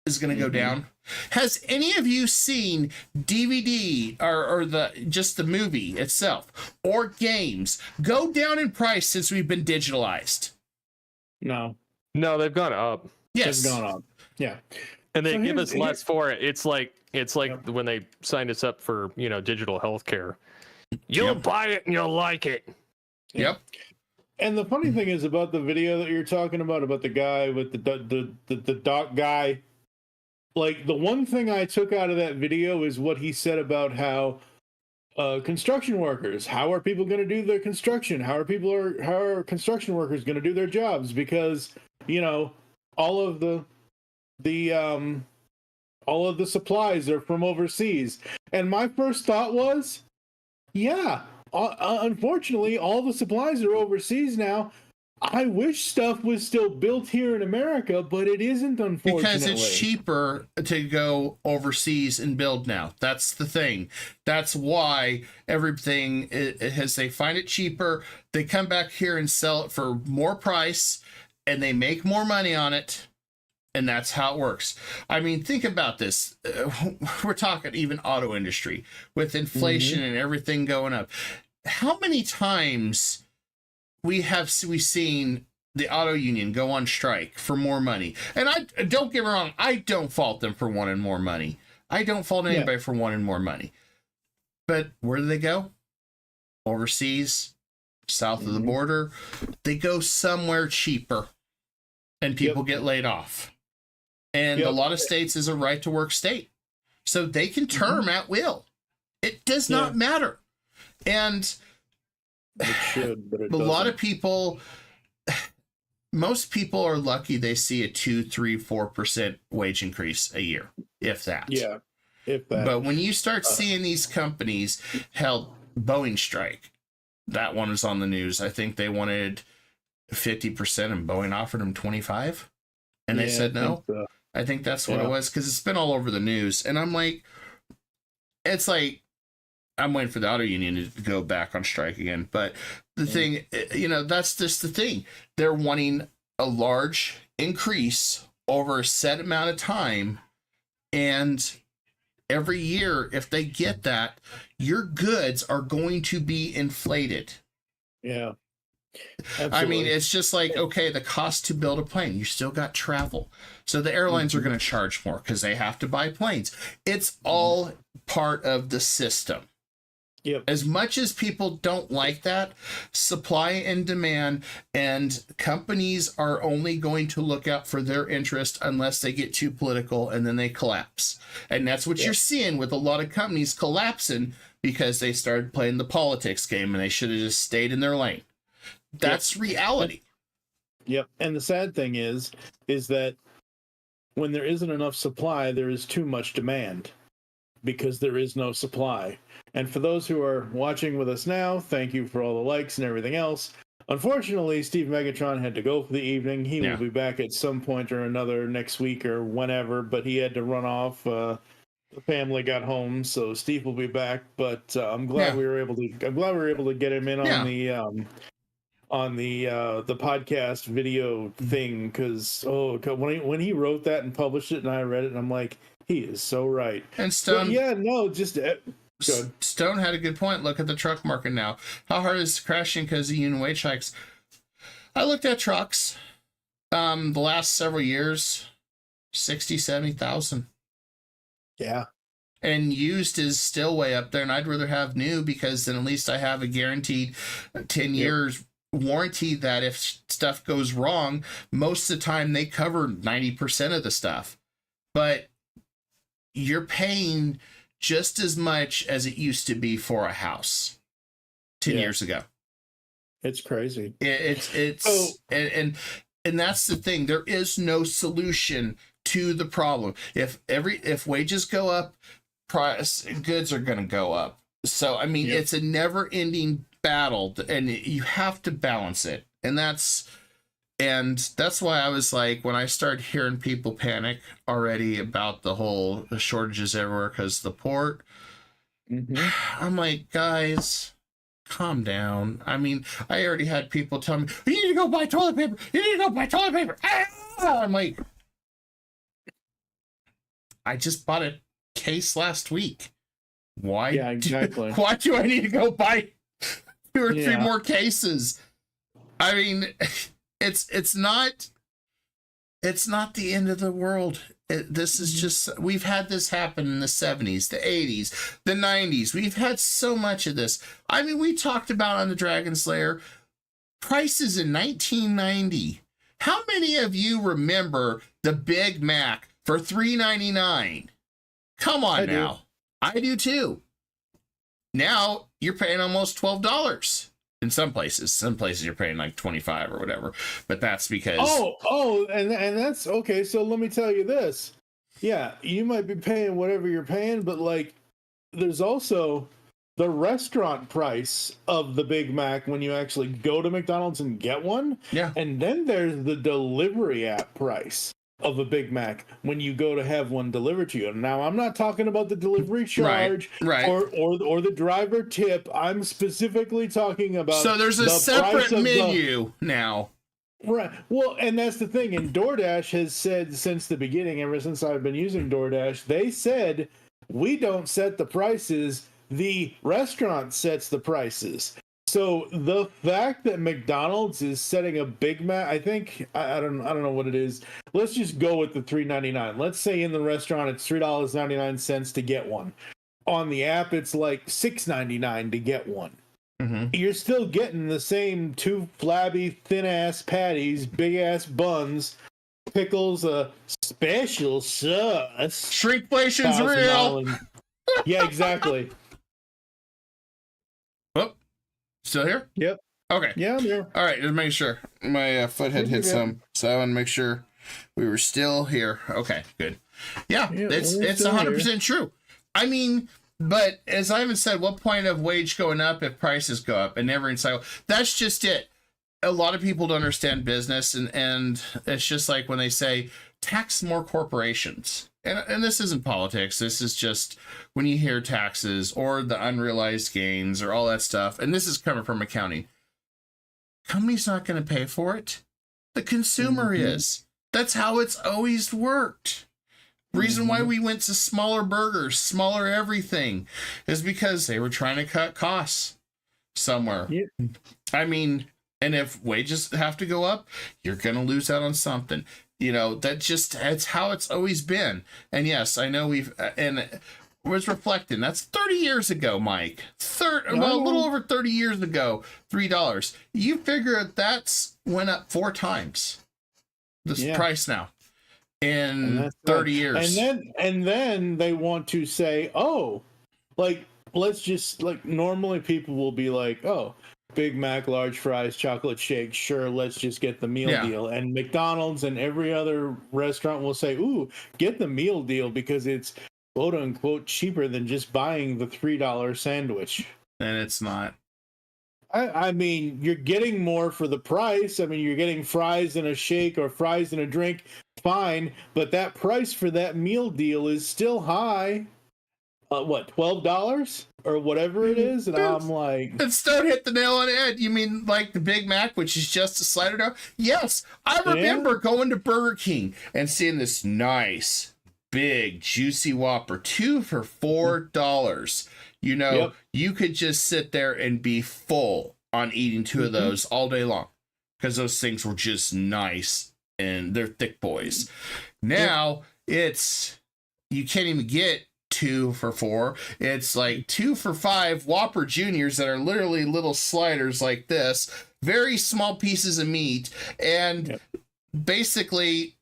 A: is going to go down? Has any of you seen DVD or the just the movie itself or games go down in price since we've been digitalized?
B: No.
C: No, they've gone up.
A: Yes.
B: It's gone up. Yeah.
C: And they
B: So
C: give
B: here's-
C: us less for it. It's like
B: Yep.
C: when they signed us up for, digital healthcare. You'll buy it and you'll like it.
A: Yep.
B: And the funny thing is about the video that you're talking about the guy with the doc guy. Like, the one thing I took out of that video is what he said about how construction workers, how are people going to do their construction? How are construction workers going to do their jobs? Because, all of the supplies are from overseas. And my first thought was, yeah, unfortunately, all the supplies are overseas now. I wish stuff was still built here in America, but it isn't, unfortunately.
A: Because it's cheaper to go overseas and build now. That's the thing. That's why everything has, they find it cheaper. They come back here and sell it for more price and they make more money on it. And that's how it works. I mean, think about this. We're talking even auto industry with inflation and everything going up. How many times we've seen the auto union go on strike for more money? And I don't get me wrong, I don't fault them for wanting more money. I don't fault anybody for wanting more money. But where do they go? Overseas, south of the border. They go somewhere cheaper, and people get laid off. And a lot of states is a right to work state. So they can term at will. It does not matter. And
B: it should, but it
A: a lot
B: doesn't.
A: of people, most people are lucky they see a 2, 3, 4% wage increase a year, if that.
B: Yeah, if that.
A: But when you start seeing these companies held Boeing strike, that one was on the news. I think they wanted 50% and Boeing offered them 25%. And they said no. I think that's what it was, because it's been all over the news. And I'm like, it's like, I'm waiting for the auto union to go back on strike again. But the thing, that's just the thing. They're wanting a large increase over a set amount of time. And every year, if they get that, your goods are going to be inflated.
B: Yeah.
A: Absolutely. I mean, it's just like, okay, the cost to build a plane, you still got travel. So the airlines are going to charge more because they have to buy planes. It's all part of the system.
B: Yep.
A: As much as people don't like that, supply and demand, and companies are only going to look out for their interest unless they get too political, and then they collapse. And that's what you're seeing with a lot of companies collapsing, because they started playing the politics game and they should have just stayed in their lane. That's reality.
B: Yep. And the sad thing is that when there isn't enough supply, there is too much demand, because there is no supply. And for those who are watching with us now, thank you for all the likes and everything else. Unfortunately, Steve Megatron had to go for the evening. He will be back at some point or another next week or whenever, but he had to run off. The family got home, so Steve will be back. But I'm glad we were able to get him in on the podcast video thing, because when he wrote that and published it and I read it, and I'm like, he is so right.
A: And Stone,
B: Stone
A: had a good point. Look at the truck market now. How hard is crashing because of union wage hikes? I looked at trucks the last several years, 60, 70,000.
B: Yeah.
A: And used is still way up there, and I'd rather have new, because then at least I have a guaranteed 10 years warranty that if stuff goes wrong, most of the time they cover 90% of the stuff. But you're paying just as much as it used to be for a house 10 years ago.
B: It's crazy.
A: And that's the thing. There is no solution to the problem. If wages go up, goods are going to go up. So, I mean, it's a never ending battle, and you have to balance it. And And that's why I was like, when I started hearing people panic already about the whole shortages everywhere because of the port, I'm like, guys, calm down. I mean, I already had people tell me, you need to go buy toilet paper. You need to go buy toilet paper. I'm like, I just bought a case last week. Why?
B: Yeah, exactly.
A: Why do I need to go buy 2 or 3 more cases? I mean, it's not the end of the world. This is just, we've had this happen in the 70s, the 80s, the 90s. We've had so much of this. I mean, we talked about on the Dragon's Lair prices in 1990. How many of you remember the Big Mac for $3.99? Come on now. I do too. Now you're paying almost $12 in some places. Some places you're paying like 25 or whatever. But that's because
B: and that's okay. So let me tell you this. Yeah, you might be paying whatever you're paying, but like there's also the restaurant price of the Big Mac when you actually go to McDonald's and get one.
A: Yeah.
B: And then there's the delivery app price of a Big Mac when you go to have one delivered to you. Now, I'm not talking about the delivery charge
A: right.
B: or the driver tip. I'm specifically talking about.
A: So there's a separate menu now.
B: Right. Well, and that's the thing. And DoorDash has said since the beginning, ever since I've been using DoorDash, they said we don't set the prices. The restaurant sets the prices. So the fact that McDonald's is setting a Big Mac, I think I don't know what it is. Let's just go with the $3.99. Let's say in the restaurant it's $3.99 to get one. On the app it's like $6.99 to get one. You're still getting the same 2 flabby, thin-ass patties, big-ass buns, pickles, special sauce.
A: Shrinkflation's real.
B: Yeah, exactly.
A: Oh, still here?
B: Yep.
A: Okay.
B: Yeah, I'm here.
A: All right, just making sure. My foot had hit some, so I want to make sure we were still here. Okay, good. Yeah, it's 100% true. I mean, but as Ivan said, what point of wage going up if prices go up? And never cycle. That's just it. A lot of people don't understand business, and it's just like when they say tax more corporations. And this isn't politics. This is just when you hear taxes or the unrealized gains or all that stuff. And this is coming from accounting. Company's not going to pay for it. The consumer is. That's how it's always worked. Reason why we went to smaller burgers, smaller everything, is because they were trying to cut costs somewhere. Yep. I mean, and if wages have to go up, you're going to lose out on something. You know, it's how it's always been. And yes, I know and was reflecting. That's 30 years ago, Mike. A little over 30 years ago, $3. You figure that's went up 4 times this price now in 30 years.
B: And then they want to say, oh, like, let's just, like, normally people will be like, oh, Big Mac, large fries, chocolate shake. Sure, let's just get the meal deal. And McDonald's and every other restaurant will say, ooh, get the meal deal because it's quote unquote cheaper than just buying the $3 sandwich.
A: And it's not.
B: I mean, you're getting more for the price. I mean, you're getting fries and a shake or fries and a drink. Fine. But that price for that meal deal is still high. What, $12 or whatever it is? And I'm like,
A: and Stone hit the nail on the head. You mean like the Big Mac, which is just a slider down? Yes, I remember going to Burger King and seeing this nice, big, juicy Whopper, 2 for $4. You know, you could just sit there and be full on eating 2 of those all day long because those things were just nice and they're thick boys. Now it's, you can't even get 2 for $4. It's like 2 for $5 Whopper Juniors that are literally little sliders like this, very small pieces of meat, and basically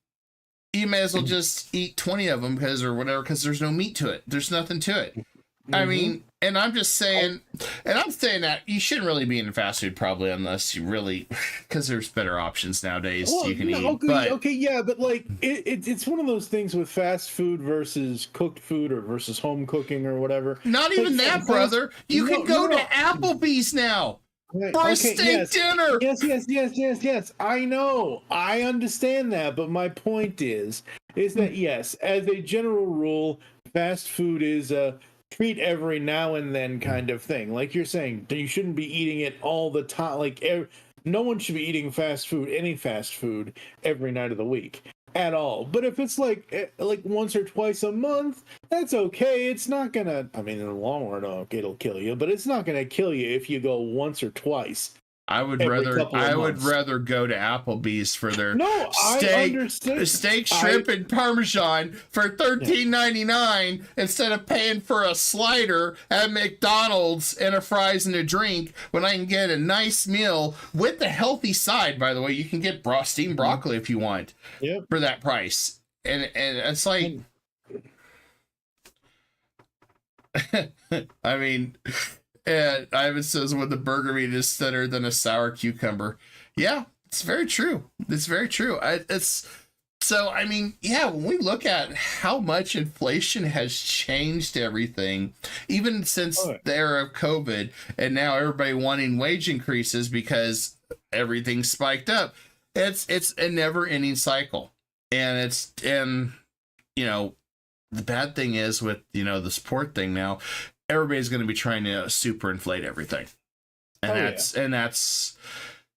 A: you may as well just eat 20 of them because there's no meat to it. There's nothing to it. I mean, and I'm just saying, and I'm saying that you shouldn't really be in fast food probably unless you really, because there's better options nowadays you can eat.
B: But like it's one of those things with fast food versus cooked food or versus home cooking or whatever.
A: Not even that, brother. You can go to Applebee's now.
B: Right,
A: for a
B: okay,
A: steak
B: yes.
A: dinner.
B: Yes. I know. I understand that, but my point is that yes, as a general rule, fast food is a treat every now and then kind of thing. Like you're saying, you shouldn't be eating it all the time. Like no one should be eating fast food, any fast food, every night of the week at all. But if it's like once or twice a month, that's okay. It's not gonna. I mean, in the long run, it'll kill you, but it's not gonna kill you if you go once or twice.
A: I would
B: every
A: rather
B: couple of
A: I would
B: months.
A: rather go to Applebee's for their
B: No, I
A: steak,
B: understand.
A: steak, shrimp, and Parmesan for $13.99 instead of paying for a slider at McDonald's and a fries and a drink when I can get a nice meal with a healthy side. By the way, you can get steamed broccoli if you want for that price, and it's like, I mean. And Ivan says, when the burger meat is thinner than a sour cucumber. Yeah, it's very true. It's very true. I mean, when we look at how much inflation has changed everything, even since the era of COVID, and now everybody wanting wage increases because everything spiked up, it's a never-ending cycle. And the bad thing is with, the support thing now, everybody's going to be trying to superinflate everything. And that's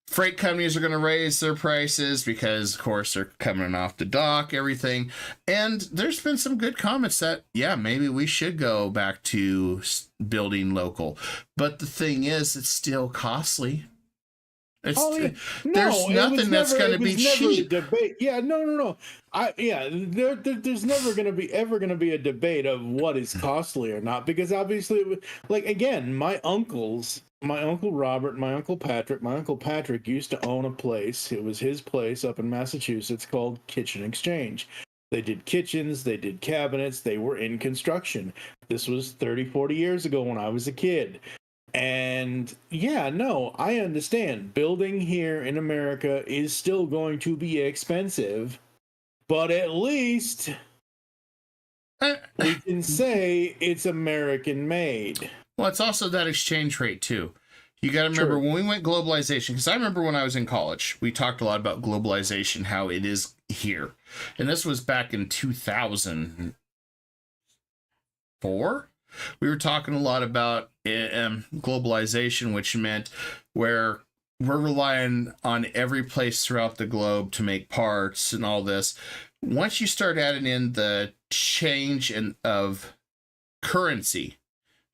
A: freight companies are going to raise their prices because, of course, they're coming off the dock, everything. And there's been some good comments that, maybe we should go back to building local. But the thing is, it's still costly. There's nothing that's going to be cheap.
B: Debate. Yeah, no. There's never going to be a debate of what is costly or not, because obviously, like, again, my uncle Robert, my uncle Patrick used to own a place. It was his place up in Massachusetts called Kitchen Exchange. They did kitchens, they did cabinets, they were in construction. This was 30, 40 years ago when I was a kid. And I understand building here in America is still going to be expensive, but at least we can say it's American made.
A: Well, it's also that exchange rate too. You got to remember when we went globalization, because I remember when I was in college, we talked a lot about globalization, how it is here. And this was back in 2004. We were talking a lot about globalization, which meant where we're relying on every place throughout the globe to make parts and all this. Once you start adding in the change of currency,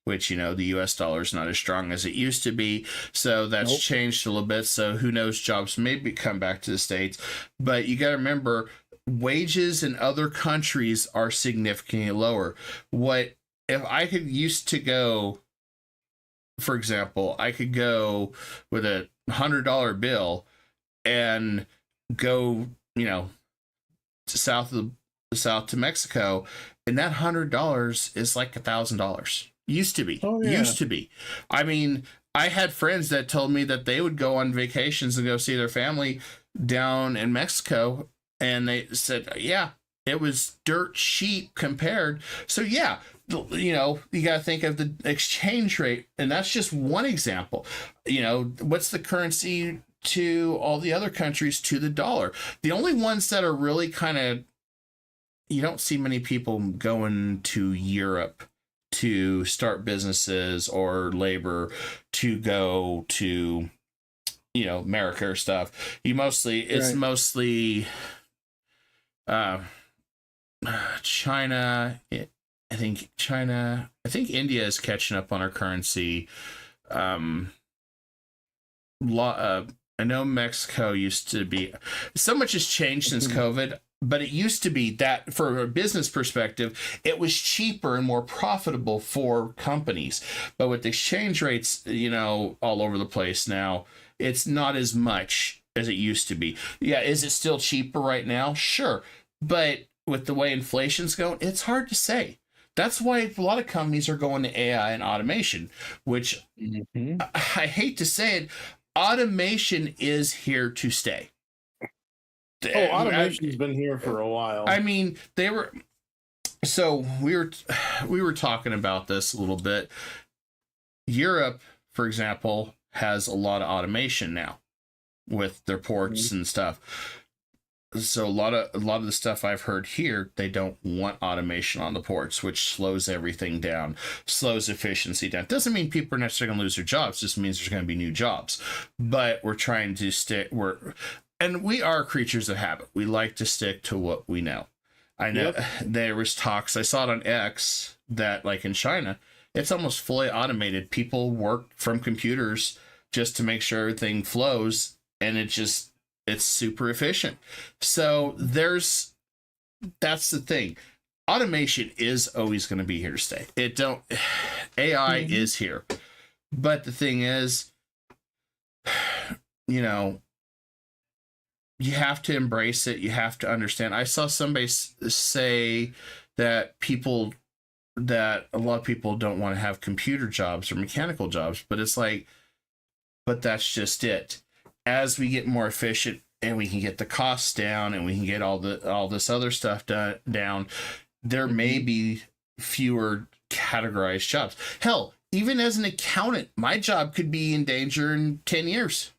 A: which, the US dollar is not as strong as it used to be. So that's changed a little bit. So who knows, jobs maybe come back to the States. But you got to remember, wages in other countries are significantly lower. If I used to go, for example, I could go with a $100 bill and go, south to Mexico, and that $100 is like $1,000. Used to be. I mean, I had friends that told me that they would go on vacations and go see their family down in Mexico, and they said, it was dirt cheap compared. So you got to think of the exchange rate, and that's just one example. What's the currency to all the other countries to the dollar? The only ones that are really kind of, you don't see many people going to Europe to start businesses or labor to go to, America or stuff. It's mostly China. I think India is catching up on our currency. I know Mexico used to be, so much has changed since COVID, but it used to be that for a business perspective, it was cheaper and more profitable for companies. But with the exchange rates, all over the place now, it's not as much as it used to be. Yeah, is it still cheaper right now? Sure. But with the way inflation's going, it's hard to say. That's why a lot of companies are going to AI and automation, which I hate to say it, automation is here to stay.
B: Automation's been here for a while.
A: I mean, we were talking about this a little bit. Europe, for example, has a lot of automation now with their ports and stuff. So a lot of the stuff I've heard here, they don't want automation on the ports, which slows everything down, slows efficiency down. Doesn't mean people are necessarily going to lose their jobs. Just means there's going to be new jobs. But we're trying to and we are creatures of habit. We like to stick to what we know. I know there was talks. I saw it on X that, like in China, it's almost fully automated. People work from computers just to make sure everything flows, and it's super efficient. So that's the thing. Automation is always going to be here to stay. AI is here. But the thing is, you know, you have to embrace it. You have to understand. I saw somebody say that a lot of people don't want to have computer jobs or mechanical jobs, but it's like, but that's just it. As we get more efficient and we can get the costs down and we can get all this other stuff down, there may be fewer categorized jobs. Hell, even as an accountant, my job could be in danger in 10 years.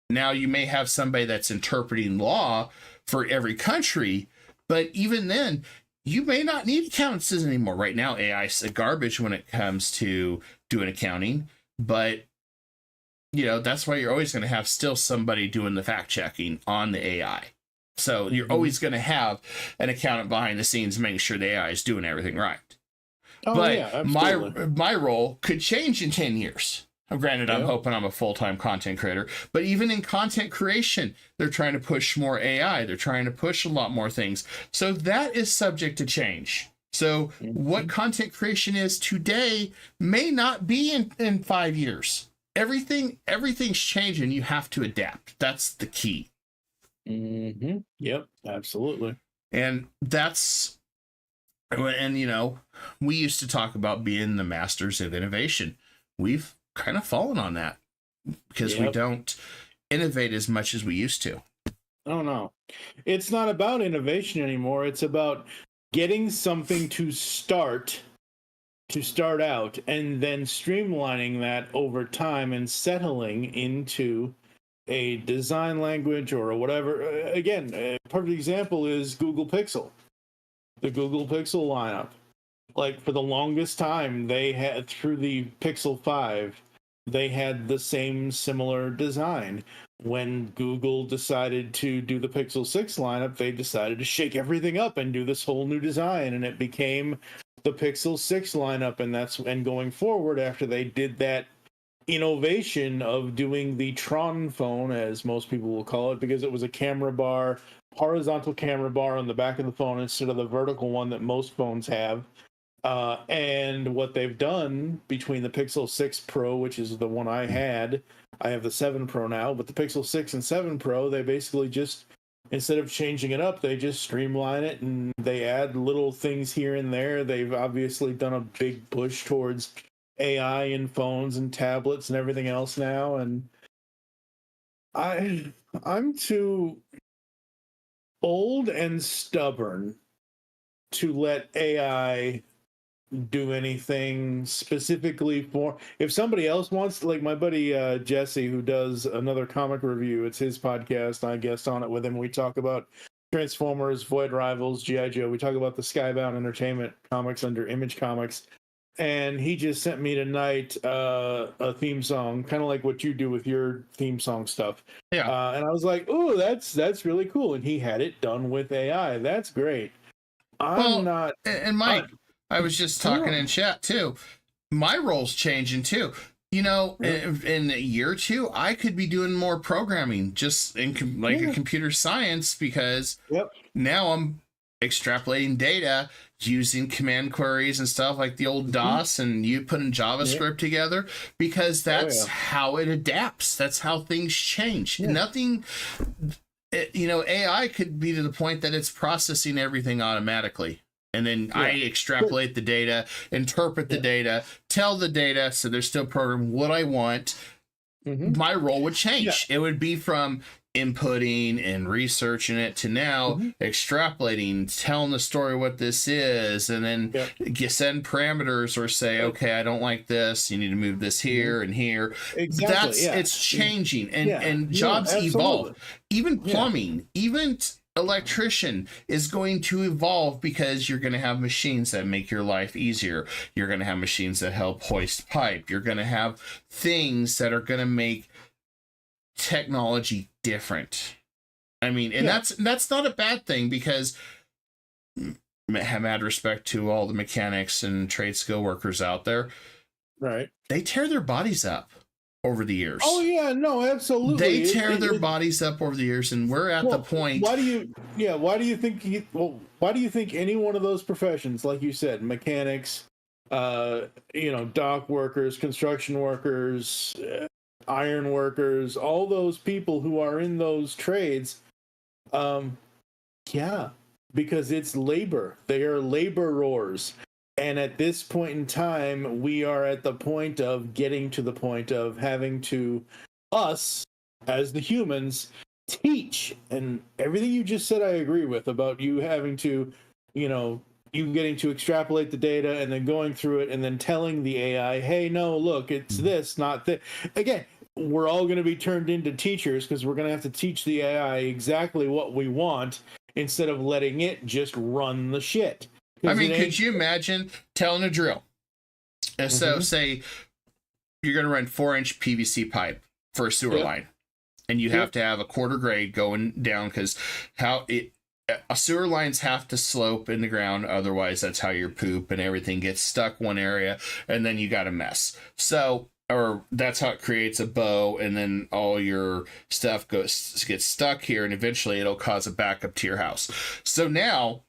A: Now, you may have somebody that's interpreting law for every country, but even then, you may not need accountants anymore. Right now, AI is garbage when it comes to doing accounting, but you know, that's why you're always going to have still somebody doing the fact checking on the AI. So you're always going to have an accountant behind the scenes making sure the AI is doing everything right.
B: Oh,
A: but
B: yeah,
A: my role could change in 10 years. Granted, I'm hoping I'm a full-time content creator, but even in content creation, they're trying to push more AI. They're trying to push a lot more things. So that is subject to change. So what content creation is today may not be in 5 years. Everything's changing. You have to adapt. That's the key.
B: Yep, absolutely.
A: And you know, we used to talk about being the masters of innovation. We've kind of fallen on that because we don't innovate as much as we used to.
B: Oh no, it's not about innovation anymore. It's about getting something to start out and then streamlining that over time and settling into a design language or whatever. Again, a perfect example is Google Pixel. The Google Pixel lineup. Like for the longest time, they had, through the Pixel 5, they had the same similar design. When Google decided to do the Pixel 6 lineup, they decided to shake everything up and do this whole new design, and it became the Pixel 6 lineup. And going forward, after they did that innovation of doing the Tron phone, as most people will call it, because it was a camera bar, horizontal camera bar on the back of the phone instead of the vertical one that most phones have. And what they've done between the Pixel 6 Pro, which is the one I have the 7 Pro now, but the Pixel 6 and 7 Pro, they basically just, instead of changing it up, they just streamline it and they add little things here and there. They've obviously done a big push towards AI in phones and tablets and everything else now. And I'm too old and stubborn to let AI do anything specifically for. If somebody else wants, like my buddy Jesse, who does another comic review, it's his podcast, I guest on it with him. We talk about Transformers, Void Rivals, G.I. Joe. We talk about the Skybound Entertainment comics under Image Comics. And he just sent me tonight a theme song, kind of like what you do with your theme song stuff.
A: Yeah.
B: And I was like, "Oh, that's really cool." And he had it done with AI. That's great.
A: And Mike, I was just talking in chat too. My role's changing too. You know, in a year or two, I could be doing more programming, just in a computer science, because now I'm extrapolating data using command queries and stuff like the old DOS, and you putting JavaScript together, because that's how it adapts. That's how things change. Nothing, you know, AI could be to the point that it's processing everything automatically. And then I extrapolate the data, interpret the data, tell the data, so they're still programming what I want. My role would change. It would be from inputting and researching it to now extrapolating, telling the story what this is, and then send parameters or say, okay, I don't like this. You need to move this here and here.
B: Exactly.
A: It's changing, and jobs evolve. Even plumbing, even electrician is going to evolve because you're going to have machines that make your life easier. You're going to have machines that help hoist pipe. You're going to have things that are going to make technology different. I mean, and that's not a bad thing, because have mad respect to all the mechanics and trade skill workers out there.
B: Right.
A: They tear their bodies up over the years.
B: Oh yeah, no, absolutely.
A: They tear their bodies up over the years, and we're at the point.
B: Why do you think any one of those professions, like you said, mechanics, dock workers, construction workers, iron workers, all those people who are in those trades, because it's labor. They are laborers. And at this point in time, we are at the point of getting to the point of having to, us as the humans, teach. And everything you just said, I agree with, about you having to, you getting to extrapolate the data and then going through it and then telling the AI, hey, no, look, it's this, not that. Again, we're all going to be turned into teachers, because we're going to have to teach the AI exactly what we want instead of letting it just run the shit.
A: I mean, could you imagine telling a drill? So say you're going to run 4-inch PVC pipe for a sewer line, and you have to have a quarter grade going down, because sewer lines have to slope in the ground. Otherwise, that's how your poop and everything gets stuck one area, and then you got a mess. So, or that's how it creates a bow, and then all your stuff gets stuck here, and eventually it'll cause a backup to your house. So now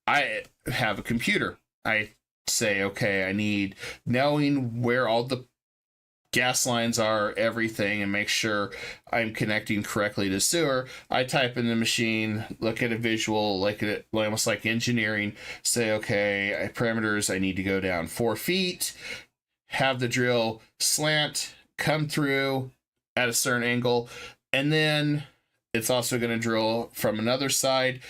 A: I have a computer. I say, okay, I need knowing where all the gas lines are, everything, and make sure I'm connecting correctly to sewer. I type in the machine, look at a visual, like it almost like engineering, say, okay, parameters, I need to go down 4 feet, have the drill slant, come through at a certain angle, and then it's also going to drill from another side.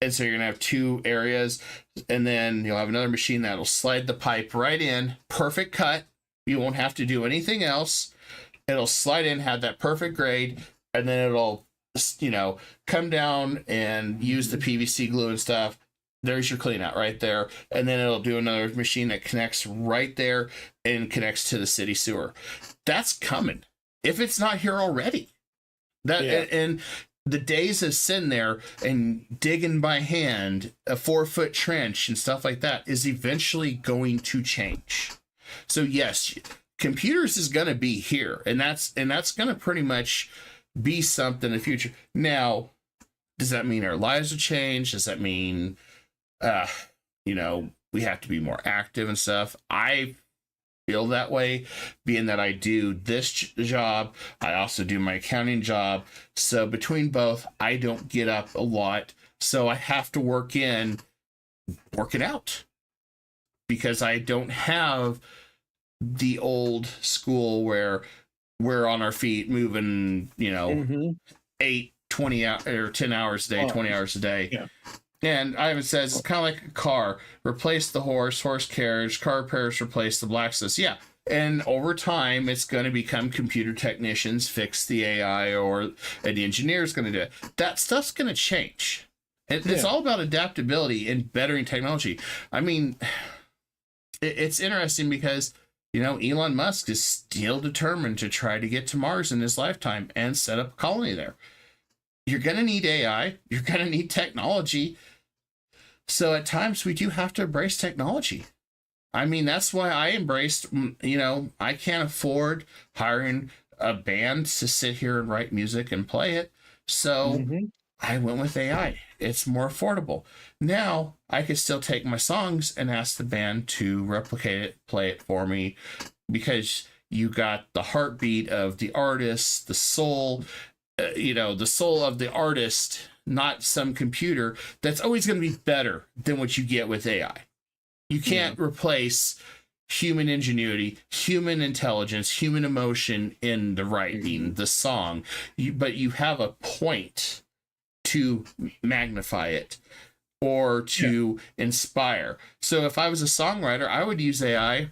A: And so you're going to have 2 areas, and then you'll have another machine that'll slide the pipe right in, perfect cut. You won't have to do anything else. It'll slide in, have that perfect grade, and then it'll, come down and use the PVC glue and stuff. There's your clean out right there. And then it'll do another machine that connects right there and connects to the city sewer. That's coming, if it's not here already. And the days of sitting there and digging by hand a 4-foot trench and stuff like that is eventually going to change. So yes, computers is going to be here, and that's going to pretty much be something in the future. Now, does that mean our lives will change? Does that mean, we have to be more active and stuff? I feel that way, being that I do this job. I also do my accounting job. So between both, I don't get up a lot. So I have to work it out, because I don't have the old school where we're on our feet moving, 8, 20 or 10 hours a day, 20 hours a day. Yeah. And Ivan says it's kind of like a car. Replace the horse carriage, car repairs, replace the blacksmith. Yeah. And over time, it's going to become computer technicians fix the AI, or the engineer's going to do it. That stuff's going to change. It's all about adaptability and bettering technology. I mean, it's interesting because, Elon Musk is still determined to try to get to Mars in his lifetime and set up a colony there. You're going to need AI. You're going to need technology. So at times we do have to embrace technology. I mean, that's why I embraced, I can't afford hiring a band to sit here and write music and play it. So I went with AI. It's more affordable. Now I could still take my songs and ask the band to replicate it, play it for me, because you got the heartbeat of the artist, the soul, the soul of the artist, not some computer that's always going to be better than what you get with AI. You can't replace human ingenuity, human intelligence, human emotion in the writing, the song. But you have a point to magnify it or to inspire. So if I was a songwriter, I would use AI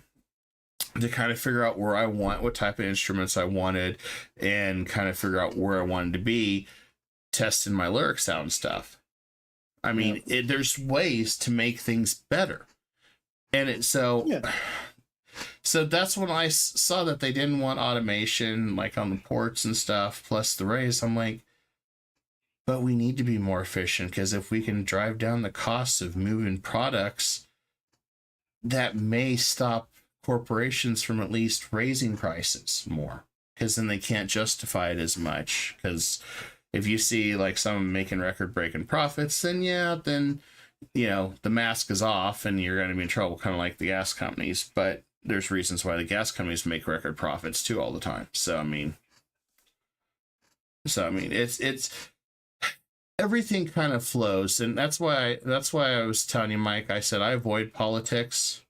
A: to kind of figure out where I want, what type of instruments I wanted, and kind of figure out where I wanted to be, testing my lyrics out and stuff. I mean, there's ways to make things better. And so that's when I saw that they didn't want automation, like on the ports and stuff, plus the raise. I'm like, but we need to be more efficient, because if we can drive down the costs of moving products, that may stop corporations from at least raising prices more, because then they can't justify it as much. Because if you see like someone making record-breaking profits, then the mask is off and you're going to be in trouble, kind of like the gas companies. But there's reasons why the gas companies make record profits too all the time. So I mean it's everything kind of flows, and that's why I was telling you, Mike, I said I avoid politics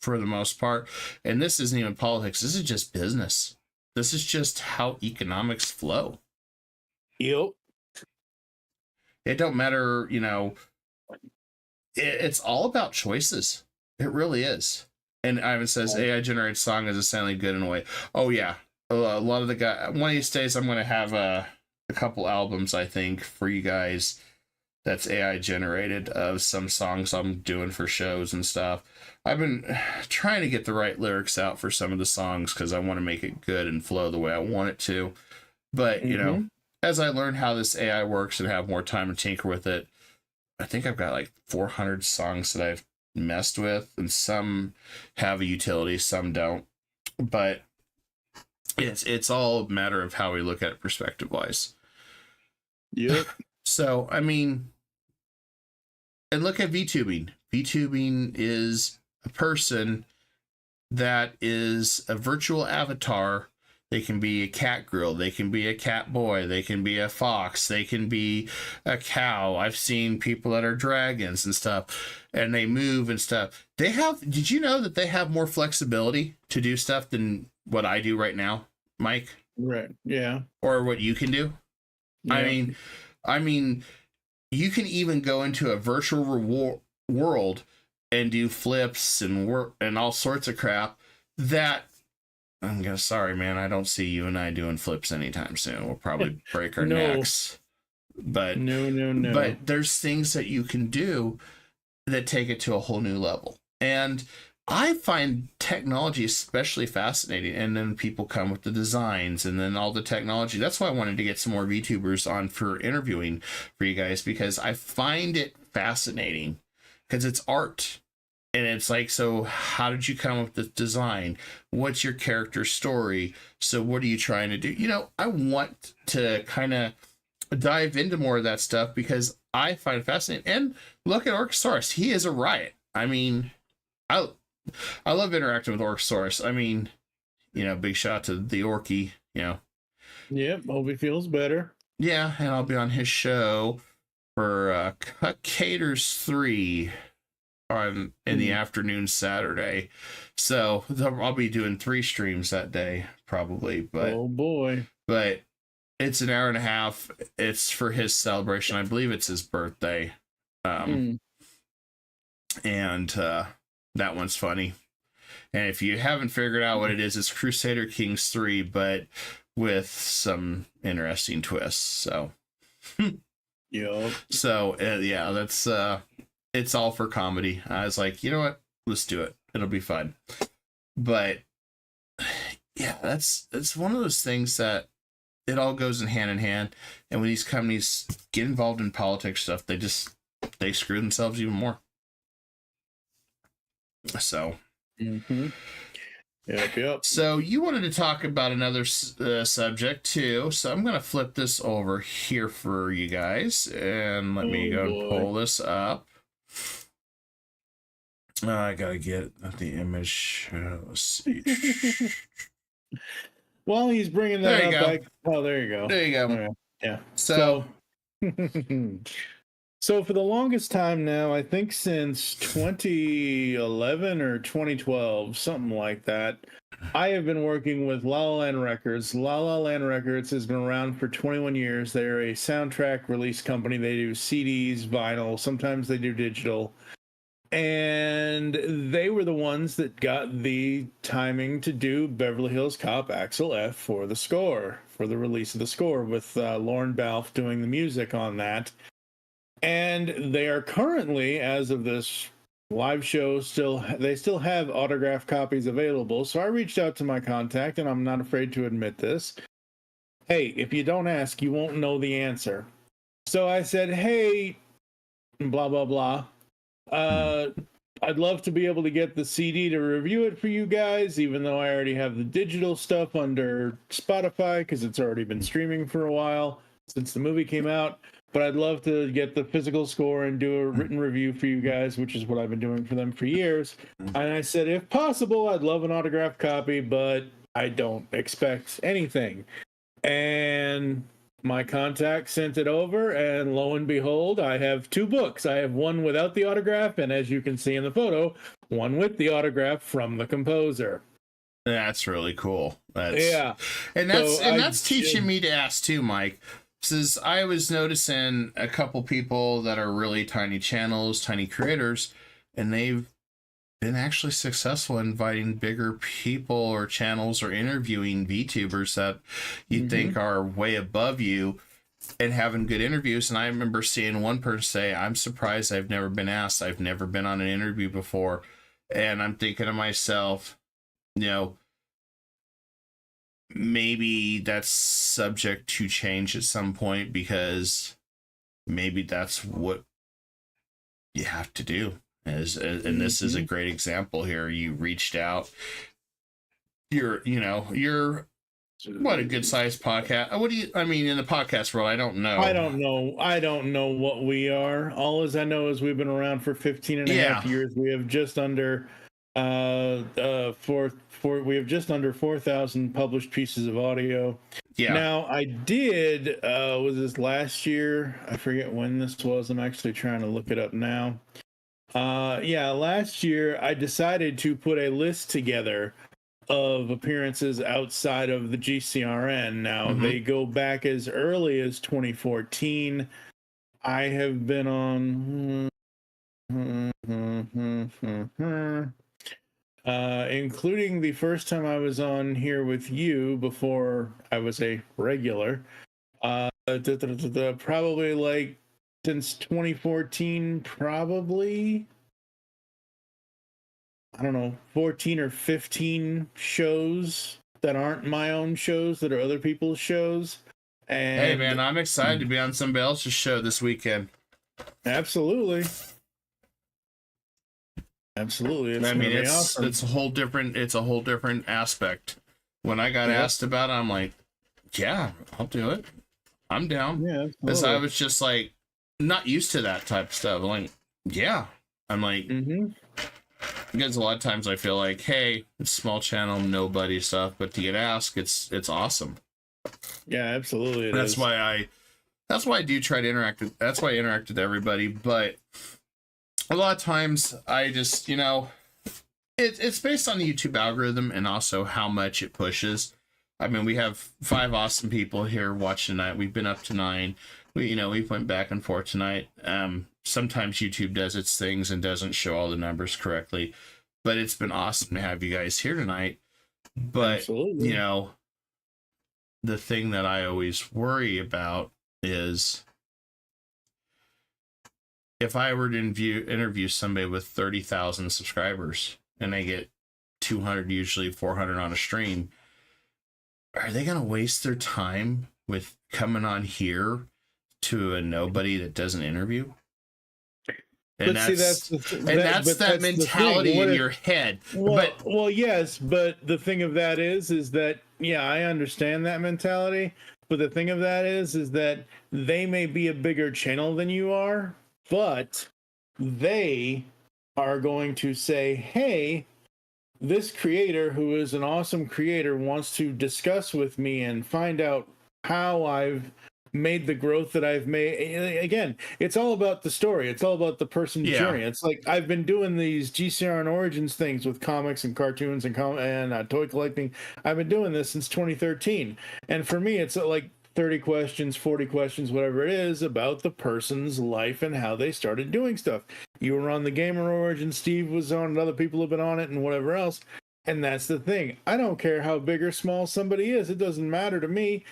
A: for the most part. And this isn't even politics, this is just business. This is just how economics flow.
B: Yep.
A: It don't matter, it's all about choices. It really is. And Ivan says AI generated song is insanely good in a way. Oh yeah, a lot of the guy. One of these days, I'm going to have a couple albums, I think, for you guys that's AI generated of some songs I'm doing for shows and stuff. I've been trying to get the right lyrics out for some of the songs because I want to make it good and flow the way I want it to. But as I learn how this AI works and have more time to tinker with it, I think I've got like 400 songs that I've messed with, and some have a utility, some don't. But it's all a matter of how we look at it perspective wise.
B: Yep.
A: So I mean, and look at VTubing. VTubing is a person that is a virtual avatar. They can be a cat girl, they can be a cat boy, they can be a fox, they can be a cow. I've seen people that are dragons and stuff, and they move and stuff. Did you know that they have more flexibility to do stuff than what I do right now, Mike?
B: Right. Yeah.
A: Or what you can do?
B: Yeah.
A: I mean, you can even go into a virtual world and do flips and work and all sorts of crap that sorry, man, I don't see you and I doing flips anytime soon. We'll probably break our necks. But
B: no.
A: But there's things that you can do that take it to a whole new level. And I find technology especially fascinating. And then people come with the designs and then all the technology. That's why I wanted to get some more VTubers on for interviewing for you guys, because I find it fascinating, because it's art. And it's like, so how did you come up with this design? What's your character story? So what are you trying to do? I want to kind of dive into more of that stuff because I find it fascinating. And look at Orcosaurus. He is a riot. I mean, I love interacting with Orcosaurus. I mean, big shout out to the Orky,
B: Yep, hope he feels better.
A: Yeah, and I'll be on his show for Caters 3 in the afternoon Saturday. So I'll be doing 3 streams that day probably. But
B: oh boy.
A: But it's an hour and a half. It's for his celebration. I believe it's his birthday. And that one's funny. And if you haven't figured out what it is, it's Crusader Kings 3, but with some interesting twists. So
B: yeah.
A: So yeah, that's it's all for comedy. I was like, you know what? Let's do it. It'll be fun. But yeah, that's one of those things that it all goes in hand. And when these companies get involved in politics stuff, they screw themselves even more. So.
B: Yep.
A: So you wanted to talk about another subject too. So I'm going to flip this over here for you guys, and let me go and pull this up. I gotta get the image. Let's see.
B: Well, he's bringing that up. Oh, there you go.
A: There you go.
B: Yeah.
A: So
B: So for the longest time now, I think since 2011 or 2012, something like that, I have been working with La La Land Records. La La Land Records has been around for 21 years. They're a soundtrack release company. They do CDs, vinyl, sometimes they do digital. And they were the ones that got the timing to do Beverly Hills Cop Axel F for the score, for the release of the score, with Lauren Balfe doing the music on that. And they are currently, as of this live show, they still have autographed copies available. So I reached out to my contact, and I'm not afraid to admit this. Hey, if you don't ask, you won't know the answer. So I said, hey, blah, blah, blah. I'd love to be able to get the CD to review it for you guys, even though I already have the digital stuff under Spotify because it's already been streaming for a while since the movie came out. But I'd love to get the physical score and do a written review for you guys, which is what I've been doing for them for years. And I said, if possible, I'd love an autographed copy, but I don't expect anything. And my contact sent it over, and lo and behold, I have two books. I have one without the autograph, and as you can see in the photo, one with the autograph from the composer.
A: That's really cool. That's,
B: yeah.
A: And that's teaching me to ask too, Mike. Since I was noticing a couple people that are really tiny channels, tiny creators, and they've been actually successful inviting bigger people or channels or interviewing VTubers that you think are way above you and having good interviews. And I remember seeing one person say, I'm surprised I've never been asked. I've never been on an interview before. And I'm thinking to myself, you know, maybe that's subject to change at some point, because maybe that's what you have to do. And this is a great example here. You reached out. You're what a good sized podcast. What do you, I mean, in the podcast world, I don't know.
B: I don't know what we are. All as I know is we've been around for 15 and a half years. We have just under we have just under 4,000 published pieces of audio.
A: Yeah.
B: Now I did was this last year? I forget when this was. I'm actually trying to look it up now. Last year I decided to put a list together of appearances outside of the GCRN. Now they go back as early as 2014. I have been on including the first time I was on here with you before I was a regular. Probably like since 2014, probably, I don't know, 14 or 15 shows that aren't my own shows, that are other people's shows. And
A: hey man, I'm excited to be on somebody else's show this weekend.
B: Absolutely. It's awesome.
A: It's a whole different aspect. When I got asked about it, I'm like, yeah, I'll do it. I'm down.
B: Yeah,
A: because I was just like not used to that type of stuff. I'm like, yeah. I'm like, because a lot of times I feel like, hey, it's small channel, nobody stuff, but to get asked, it's awesome.
B: Yeah, absolutely.
A: That's why I do try to interact with. That's why I interact with everybody. But a lot of times I just, it's based on the YouTube algorithm and also how much it pushes. I mean, we have 5 awesome people here watching tonight. We've been up to 9. We went back and forth tonight. Sometimes YouTube does its things and doesn't show all the numbers correctly, but it's been awesome to have you guys here tonight. But,
B: absolutely.
A: The thing that I always worry about is if I were to interview somebody with 30,000 subscribers and they get 200, usually 400 on a stream, are they going to waste their time with coming on here to a nobody that doesn't interview? And that's that mentality in your head.
B: Well, yes, but the thing of that is that, yeah, I understand that mentality. But the thing of that is that they may be a bigger channel than you are, but they are going to say, hey, this creator who is an awesome creator wants to discuss with me and find out how I've made the growth that I've made. Again, it's all about the story. It's all about the person's journey. It's like I've been doing these GCR and Origins things with comics and cartoons and toy collecting. I've been doing this since 2013. And for me, it's like 30 questions, 40 questions, whatever it is, about the person's life and how they started doing stuff. You were on the Gamer Origin, Steve was on it, other people have been on it, and whatever else. And that's the thing. I don't care how big or small somebody is. It doesn't matter to me.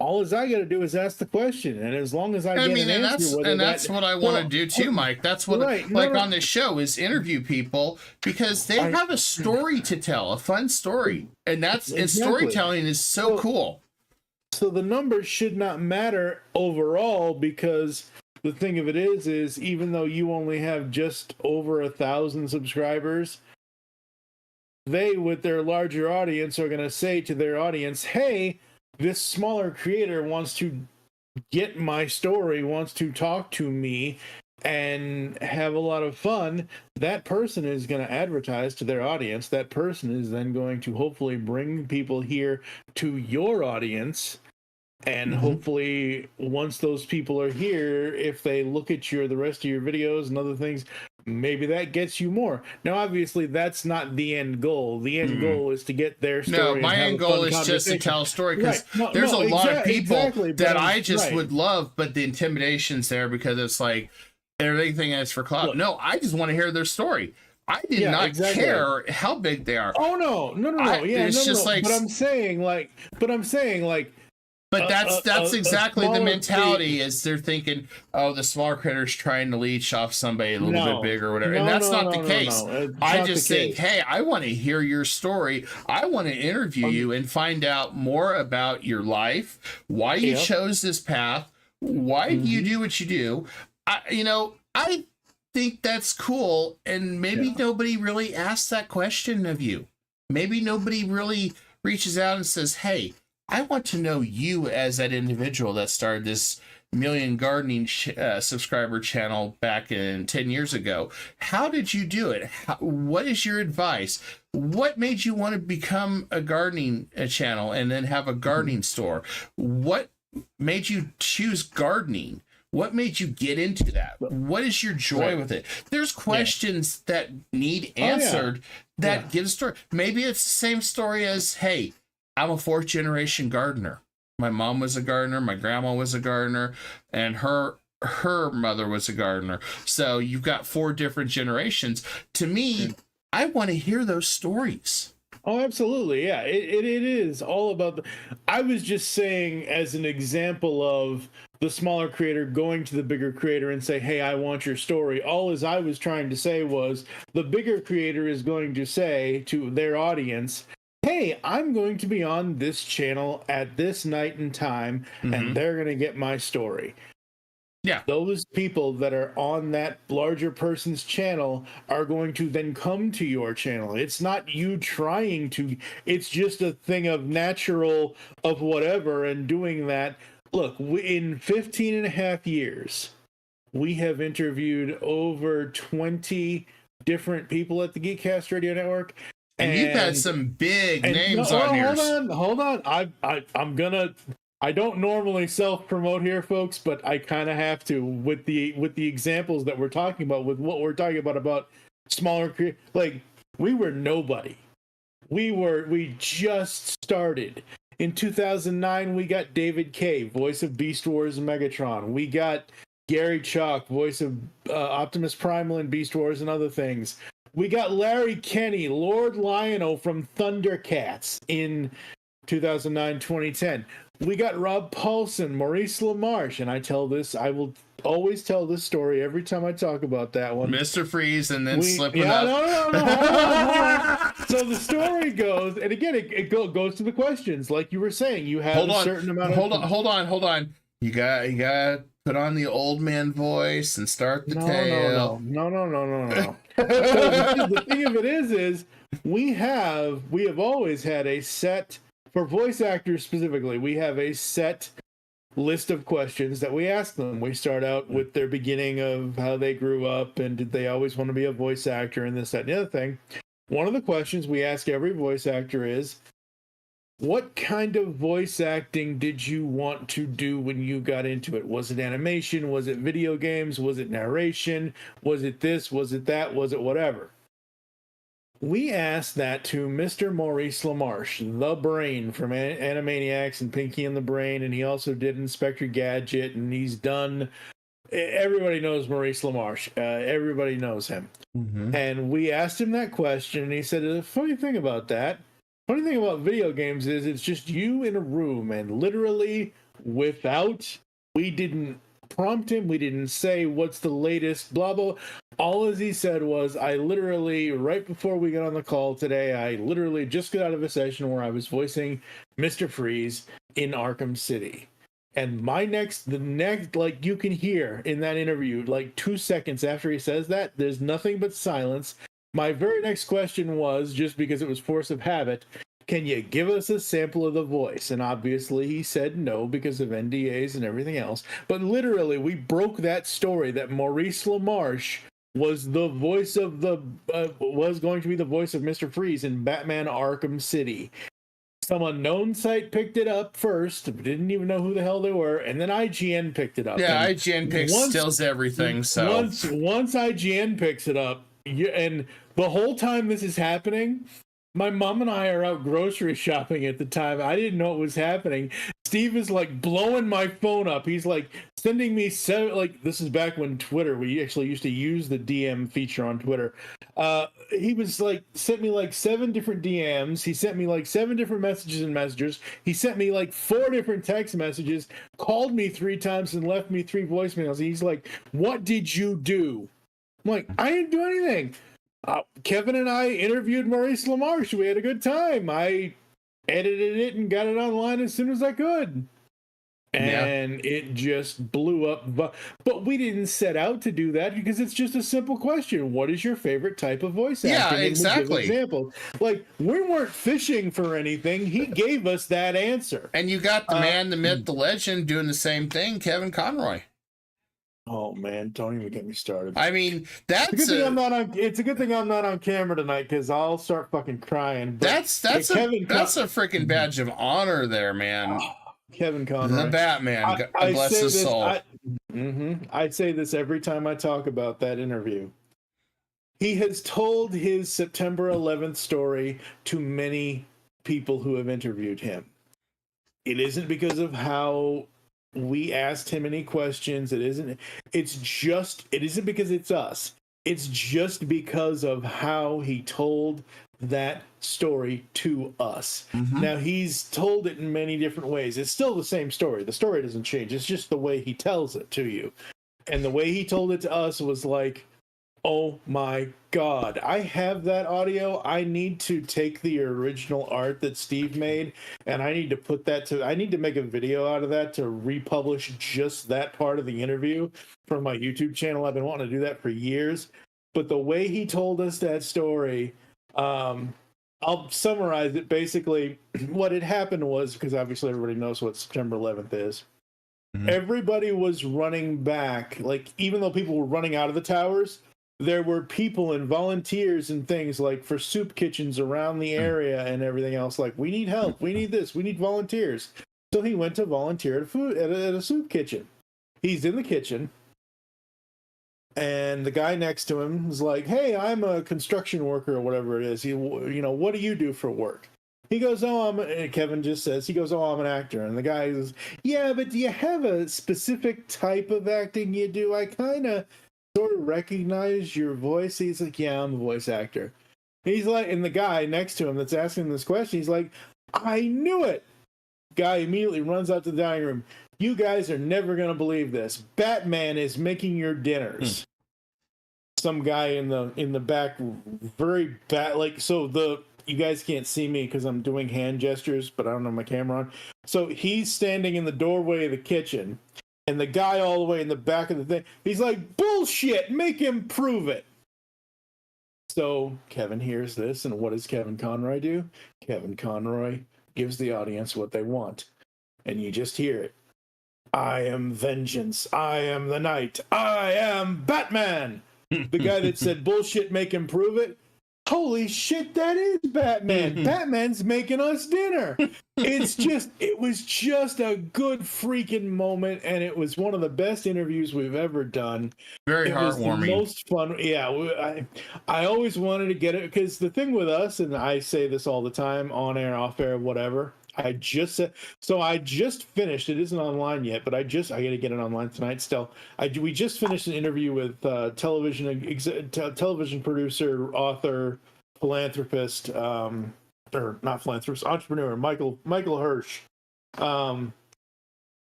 B: All I got to do is ask the question, and as long as I get an answer,
A: that's what I want to do too, Mike. That's what on this show is interview people because they have a story to tell, a fun story, and storytelling is so cool.
B: So the numbers should not matter overall, because the thing of it is even though you only have just over 1,000 subscribers, they, with their larger audience, are going to say to their audience, hey, this smaller creator wants to get my story, wants to talk to me and have a lot of fun. That person is going to advertise to their audience. That person is then going to hopefully bring people here to your audience. And hopefully once those people are here, if they look at the rest of your videos and other things, maybe that gets you more. Now, obviously, that's not the end goal. The end goal is to get their story.
A: No, my end goal is just to tell a story, because there's a lot of people that I just would love, but the intimidation's there because it's like everything is for clout. No, I just want to hear their story. I did not care how big they are.
B: Oh no. But I'm saying
A: But that's exactly the mentality. Is they're thinking, oh, the smaller critter's trying to leech off somebody a little bit bigger or whatever. And that's not the case. I just think, hey, I want to hear your story. I want to interview you and find out more about your life, why you chose this path, why do you do what you do. I think that's cool. And maybe nobody really asks that question of you. Maybe nobody really reaches out and says, hey, I want to know you as that individual that started this million gardening subscriber channel back in 10 years ago. How did you do it? What is your advice? What made you want to become a gardening channel and then have a gardening store? What made you choose gardening? What made you get into that? What is your joy with it? There's questions that need answered that give a story. Maybe it's the same story as, hey, I'm a 4th generation gardener. My mom was a gardener, my grandma was a gardener, and her mother was a gardener. So you've got 4 different generations. To me, I want to hear those stories.
B: Oh, absolutely. Yeah, it is all about I was just saying as an example of the smaller creator going to the bigger creator and say, hey, I want your story. All as I was trying to say was the bigger creator is going to say to their audience, hey, I'm going to be on this channel at this night and time, and they're going to get my story.
A: Yeah.
B: Those people that are on that larger person's channel are going to then come to your channel. It's not you trying to, it's just a thing of natural of whatever and doing that. Look, in 15 and a half years, we have interviewed over 20 different people at the Geekcast Radio Network.
A: And you've had some big names on here.
B: Hold on. I don't normally self-promote here, folks, but I kind of have to with the examples that we're talking about, with what we're talking about smaller, like we were nobody. We just started. In 2009, we got David K, voice of Beast Wars and Megatron. We got Gary Chalk, voice of Optimus Primal and Beast Wars and other things. We got Larry Kenny, Lord Lionel from Thundercats in 2009-2010. We got Rob Paulson, Maurice LaMarche, and I will always tell this story every time I talk about that one.
A: Mr. Freeze and then slip it up.
B: No. Hold on. So the story goes, and again, it goes to the questions. Like you were saying, you have a certain amount of...
A: Hold on. You got put on the old man voice and start the tale.
B: No. So the thing of it is we have always had a set, for voice actors specifically, we have a set list of questions that we ask them. We start out with their beginning of how they grew up and did they always want to be a voice actor and this, that, and the other thing. One of the questions we ask every voice actor is, what kind of voice acting did you want to do when you got into it? Was it animation? Was it video games? Was it narration? Was it this? Was it that? Was it whatever? We asked that to Mr. Maurice LaMarche, the brain from Animaniacs and Pinky and the Brain, and he also did Inspector Gadget, and he's done... Everybody knows Maurice LaMarche. Everybody knows him.
A: Mm-hmm.
B: And we asked him that question, and he said, the funny thing about that, funny thing about video games is it's just you in a room, and literally we didn't prompt him, we didn't say what's the latest, blah, blah. All as he said was, I literally, right before we got on the call today, I literally just got out of a session where I was voicing Mr. Freeze in Arkham City. And the next, like you can hear in that interview, like 2 seconds after he says that, there's nothing but silence. My very next question was, just because it was force of habit, can you give us a sample of the voice? And obviously he said no because of NDAs and everything else. But literally, we broke that story that Maurice LaMarche was the voice of was going to be the voice of Mr. Freeze in Batman Arkham City. Some unknown site picked it up first, didn't even know who the hell they were, and then IGN picked it up.
A: Yeah,
B: and
A: IGN steals everything. So
B: once IGN picks it up, and the whole time this is happening, my mom and I are out grocery shopping at the time. I didn't know it was happening. Steve is like blowing my phone up. He's like sending me this is back when Twitter, we actually used to use the DM feature on Twitter. He was like, sent me like 7 different DMs. He sent me like 7 different messages and messengers. He sent me like 4 different text messages, called me 3 times and left me 3 voicemails. He's like, what did you do? I'm like, I didn't do anything. Kevin and I interviewed Maurice LaMarche. We had a good time. I edited it and got it online as soon as I could. And it just blew up. But we didn't set out to do that because it's just a simple question. What is your favorite type of voice acting?
A: Yeah, exactly.
B: Example. Like, we weren't fishing for anything. He gave us that answer.
A: And you got the man, the myth, the legend doing the same thing, Kevin Conroy.
B: Oh man, don't even get me started.
A: I mean, that's
B: it's a good thing I'm not on camera tonight because I'll start fucking crying. But
A: that's a freaking badge of honor there, man.
B: Kevin Conroy,
A: the Batman. God bless his soul.
B: I say this every time I talk about that interview. He has told his September 11th story to many people who have interviewed him. It isn't because of how we asked him any questions. It isn't because it's us. It's just because of how he told that story to us. Mm-hmm. Now, he's told it in many different ways. It's still the same story. The story doesn't change. It's just the way he tells it to you. And the way he told it to us was like, oh my God, I have that audio. I need to take the original art that Steve made and I need to make a video out of that to republish just that part of the interview from my YouTube channel. I've been wanting to do that for years. But the way he told us that story, I'll summarize it. Basically, what had happened was, because obviously everybody knows what September 11th is, everybody was running back. Like, even though people were running out of the towers, there were people and volunteers and things like for soup kitchens around the area and everything else. Like, we need help. We need this. We need volunteers. So he went to volunteer at a soup kitchen. He's in the kitchen. And the guy next to him is like, hey, I'm a construction worker or whatever it is. What do you do for work? He goes, Kevin just says, I'm an actor. And the guy says, yeah, but do you have a specific type of acting you do? I kind of sort of recognize your voice. He's like, yeah, I'm a voice actor. He's like, and the guy next to him that's asking this question, he's like, I knew it. Guy immediately runs out to the dining room. You guys are never going to believe this. Batman is making your dinners. Some guy in the back, very bad. You guys can't see me because I'm doing hand gestures, but I don't have my camera on. So he's standing in the doorway of the kitchen, and the guy all the way in the back of the thing, he's like, bullshit, make him prove it. So Kevin hears this, and what does Kevin Conroy do? Kevin Conroy gives the audience what they want, and you just hear it. I am vengeance. I am the night. I am Batman. The guy that said bullshit, make him prove it. holy shit, that is Batman. Batman's making us dinner. It was just a good freaking moment, and it was one of the best interviews we've ever done.
A: Very
B: It was the
A: heartwarming.
B: most fun. Yeah, I always wanted to get it, because the thing with us, and I say this all the time, on air, off air, whatever. I just finished. It isn't online yet, but I got to get it online tonight. Still, we just finished an interview with television producer, author, philanthropist, or not philanthropist, entrepreneur, Michael Hirsch.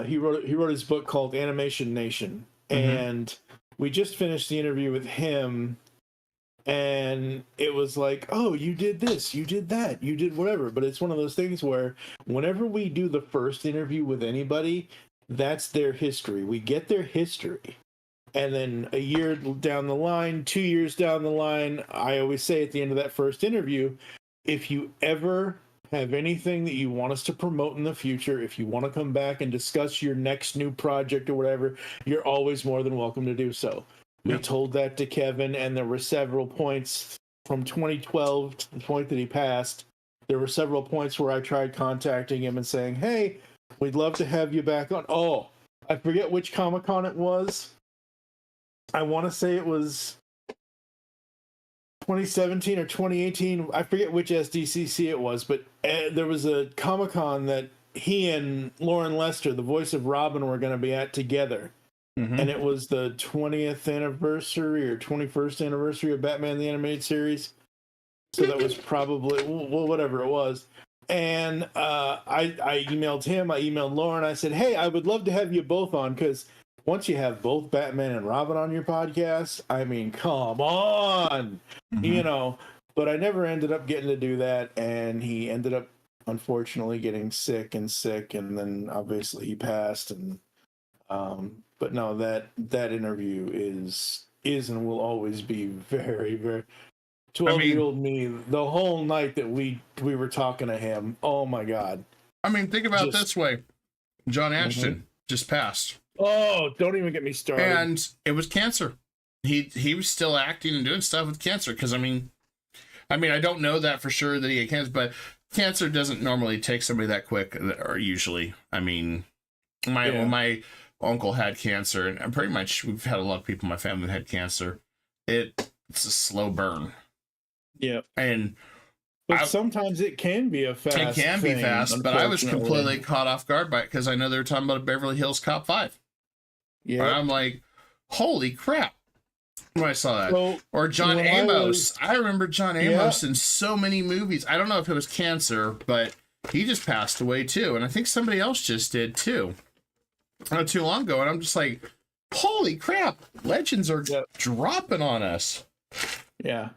B: He wrote his book called Animation Nation, and we just finished the interview with him. And it was like, oh, you did this, you did that, you did whatever. But it's one of those things where whenever we do the first interview with anybody, that's their history. We get their history. And then a year down the line, 2 years down the line, I always say at the end of that first interview, if you ever have anything that you want us to promote in the future, if you want to come back and discuss your next new project or whatever, you're always more than welcome to do so. We told that to Kevin, and there were several points from 2012 to the point that he passed. There were several points where I tried contacting him and saying, hey, we'd love to have you back on. Oh, I forget which Comic-Con it was. I want to say it was 2017 or 2018. I forget which SDCC it was, but there was a Comic-Con that he and Lauren Lester, the voice of Robin, were going to be at together. And it was the 20th anniversary or 21st anniversary of Batman the Animated Series. So that was probably, well, whatever it was. And I emailed him, I emailed Lauren, I said, hey, I would love to have you both on, because once you have both Batman and Robin on your podcast, I mean, come on, you know. But I never ended up getting to do that, and he ended up, unfortunately, getting sick, and then obviously he passed, and but no, that interview is and will always be very, very 12-year-old me. The whole night that we were talking to him, oh my God.
A: I mean, think about it this way. John Ashton just passed.
B: Oh, don't even get me started.
A: And it was cancer. He was still acting and doing stuff with cancer, because I mean, I don't know that for sure that he had cancer, but cancer doesn't normally take somebody that quick, or usually. I mean, my uncle had cancer, and pretty much we've had a lot of people in my family who had cancer. It's a slow burn.
B: Yeah.
A: But
B: sometimes it can be a fast
A: It can be fast, but I was completely caught off guard by it, because I know they were talking about Beverly Hills Cop 5. Yeah. And I'm like, holy crap. When I saw that.
B: So,
A: or John Amos. I remember John Amos in so many movies. I don't know if it was cancer, but he just passed away too. And I think somebody else just did too. Not too long ago. And I'm just like, holy crap. Legends are dropping on us.
B: Yeah.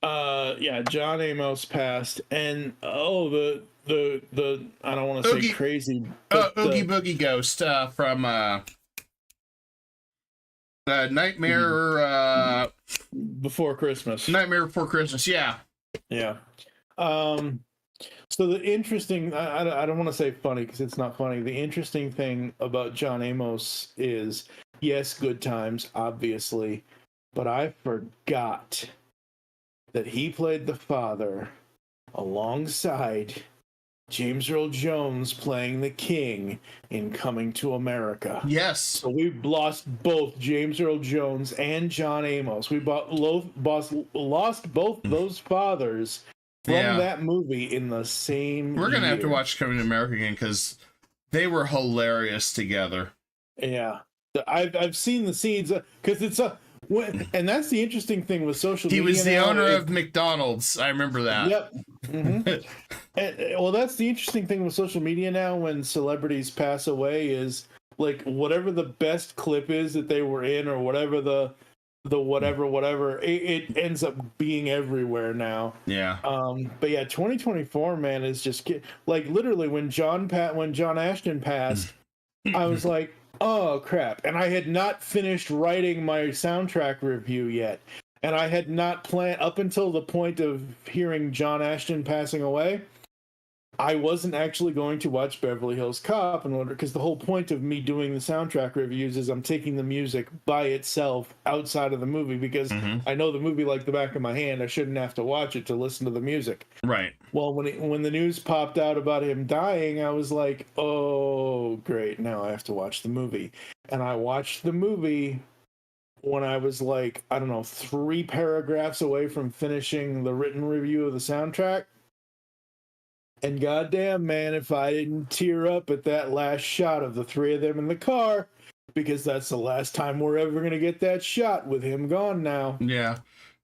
B: John Amos passed. And the I don't want to say crazy.
A: Oogie Boogie Ghost from Nightmare
B: Before Christmas.
A: Nightmare Before Christmas, yeah.
B: So the interesting, I don't want to say funny because it's not funny. The interesting thing about John Amos is, yes, good times, obviously, but I forgot that he played the father alongside James Earl Jones playing the king in Coming to America.
A: Yes.
B: So we lost both James Earl Jones and John Amos. We lost both those fathers from that movie in the same
A: We're going to have to
B: year.
A: watch Coming to America again, because they were hilarious together.
B: Yeah. I've seen the scenes, because it's and that's the interesting thing with social media.
A: He was the owner of McDonald's. I remember that.
B: Yep. Well, that's the interesting thing with social media now, when celebrities pass away, is like whatever the best clip is that they were in, or whatever the whatever, it ends up being everywhere now.
A: Yeah.
B: But yeah, 2024, man, is just like literally when John Ashton passed, I was like, oh crap. And I had not finished writing my soundtrack review yet. And I had not planned up until the point of hearing John Ashton passing away. I wasn't actually going to watch Beverly Hills Cop in order, because the whole point of me doing the soundtrack reviews is I'm taking the music by itself outside of the movie, because I know the movie like the back of my hand. I shouldn't have to watch it to listen to the music.
A: Right.
B: Well, when the news popped out about him dying, I was like, oh, great. Now I have to watch the movie. And I watched the movie when I was like, I don't know, 3 paragraphs away from finishing the written review of the soundtrack. And goddamn, man, if I didn't tear up at that last shot of the 3 of them in the car, because that's the last time we're ever going to get that shot with him gone now.
A: Yeah.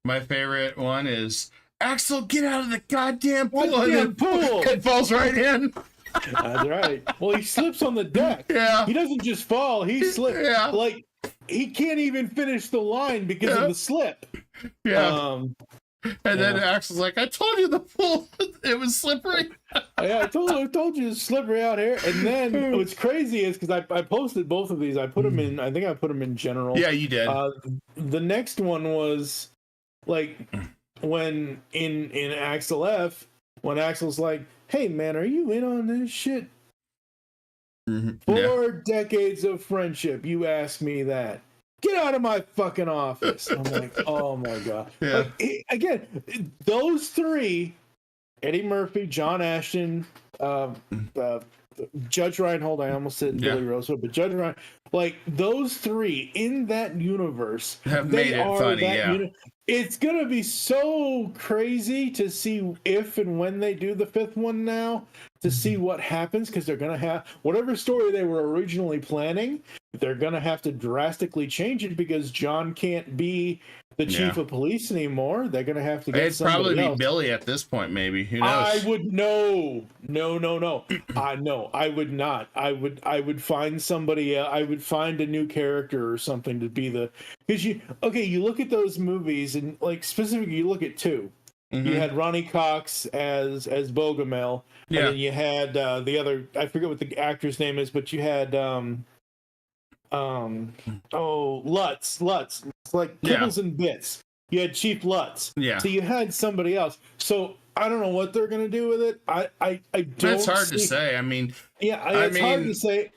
A: My favorite one is, Axel, get out of the goddamn pool.
B: Goddamn pool!
A: It falls right in.
B: That's right. Well, he slips on the deck.
A: Yeah.
B: He doesn't just fall, he slips.
A: Yeah.
B: Like, he can't even finish the line because of the slip.
A: Yeah. And then Axel's like, I told you the pool, it was slippery.
B: Yeah, I told you it's slippery out here. And then what's crazy is, because I posted both of these. I put them in, I think I put them in general.
A: Yeah, you did.
B: The next one was like when in Axel F, when Axel's like, hey man, are you in on this shit? 4 decades of friendship, you ask me that. Get out of my fucking office. I'm like, oh my God.
A: Yeah.
B: Like, again, those 3, Eddie Murphy, John Ashton, Judge Reinhold, I almost said Billy Rosewood, but Judge Reinhold, like those 3 in that universe
A: have made it funny,
B: it's going to be so crazy to see if and when they do the 5th one now, to see what happens, because they're going to have whatever story they were originally planning, they're going to have to drastically change it because John can't be the chief of police anymore. They're going to have to get
A: It'd probably
B: else.
A: be Billy at this point, maybe. Who knows?
B: I would no. I would not. I would find somebody. I would find a new character or something to be the, because you look at those movies and like specifically you look at 2. You had Ronnie Cox as Bogomil, and then you had the other, I forget what the actor's name is, but you had Lutz. It's like Kibbles and Bits. You had Chief Lutz. Yeah. So you had somebody else. So I don't know what they're gonna do with it. I don't.
A: It's hard to say. I mean,
B: it's hard to say,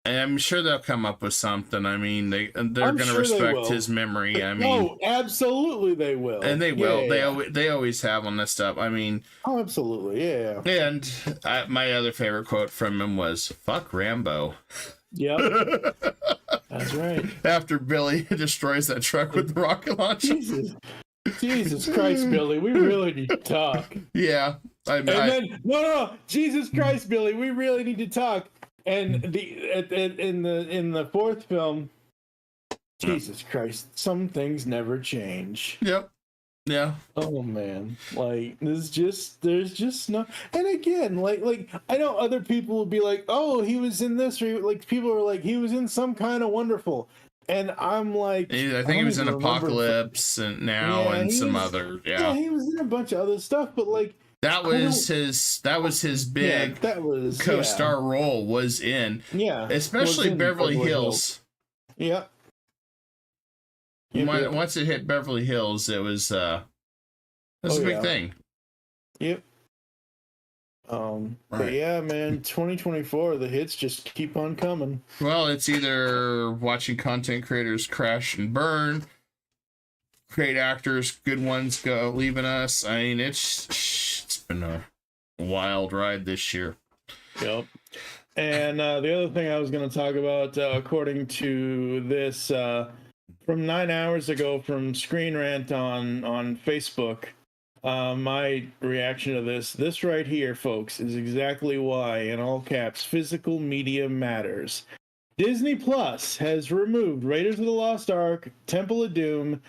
B: and
A: I'm sure they'll come up with something. I mean, they're going to respect his memory. I mean,
B: no, absolutely they will,
A: and they will. They always have on this stuff. I mean,
B: absolutely, yeah.
A: And my other favorite quote from him was "Fuck Rambo."
B: Yep, that's right.
A: After Billy destroys that truck with the rocket launcher.
B: Jesus Christ, Billy, we really need to talk.
A: Yeah,
B: no, Jesus Christ, Billy, we really need to talk. And in the 4th film, Jesus Christ, some things never change.
A: Yep. Yeah.
B: Oh man, like there's just no. And again, like I know other people will be like, oh, he was in this, or like people are like, he was in some kind of Wonderful, and I'm like,
A: I think he was in Apocalypse and some other. Yeah,
B: he was in a bunch of other stuff, but like. That was his big
A: co-star role was in. Yeah. Especially Beverly Hills.
B: Yep.
A: Once it hit Beverly Hills, it was a big thing.
B: Yep. But yeah, man, 2024, the hits just keep on coming.
A: Well, it's either watching content creators crash and burn, great actors, good ones go leaving us. I mean, it's been a wild ride this year.
B: Yep. And the other thing I was going to talk about, according to this, from 9 hours ago from Screen Rant on Facebook, my reaction to this right here, folks, is exactly why, in all caps, physical media matters. Disney Plus has removed Raiders of the Lost Ark, Temple of Doom,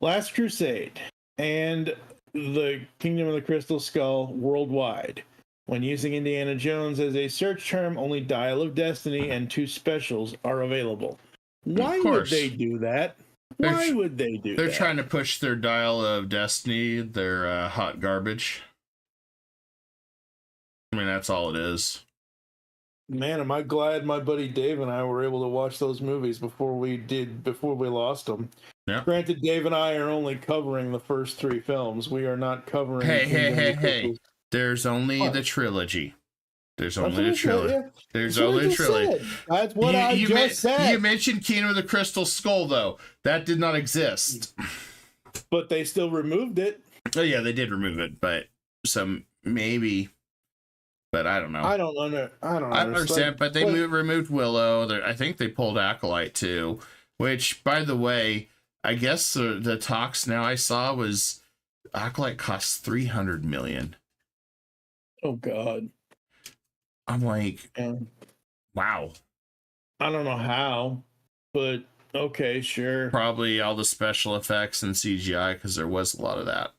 B: Last Crusade, and the Kingdom of the Crystal Skull worldwide. When using Indiana Jones as a search term, only Dial of Destiny and 2 specials are available. Why would they do that? Why would they do that?
A: They're trying to push their Dial of Destiny, their hot garbage. I mean, that's all it is.
B: Man, am I glad my buddy Dave and I were able to watch those movies before we lost them. Yeah. Granted, Dave and I are only covering the first 3 films. We are not covering.
A: Hey. There's only
B: What?
A: the trilogy. There's
B: That's
A: only
B: what
A: the
B: I said,
A: trilogy.
B: yeah.
A: There's
B: That's what
A: only
B: I
A: the
B: just
A: trilogy.
B: said. That's what I just said.
A: You mentioned Kingdom of the Crystal Skull, though. That did not exist.
B: But they still removed it.
A: Oh yeah, they did remove it, but some maybe, but I don't know.
B: I don't
A: understand, but they removed Willow. I think they pulled Acolyte too. Which, by the way, I guess the talks now I saw was Acolyte costs $300 million.
B: Oh God.
A: I'm like, wow.
B: I don't know how, but okay, sure.
A: Probably all the special effects and CGI, because there was a lot of that.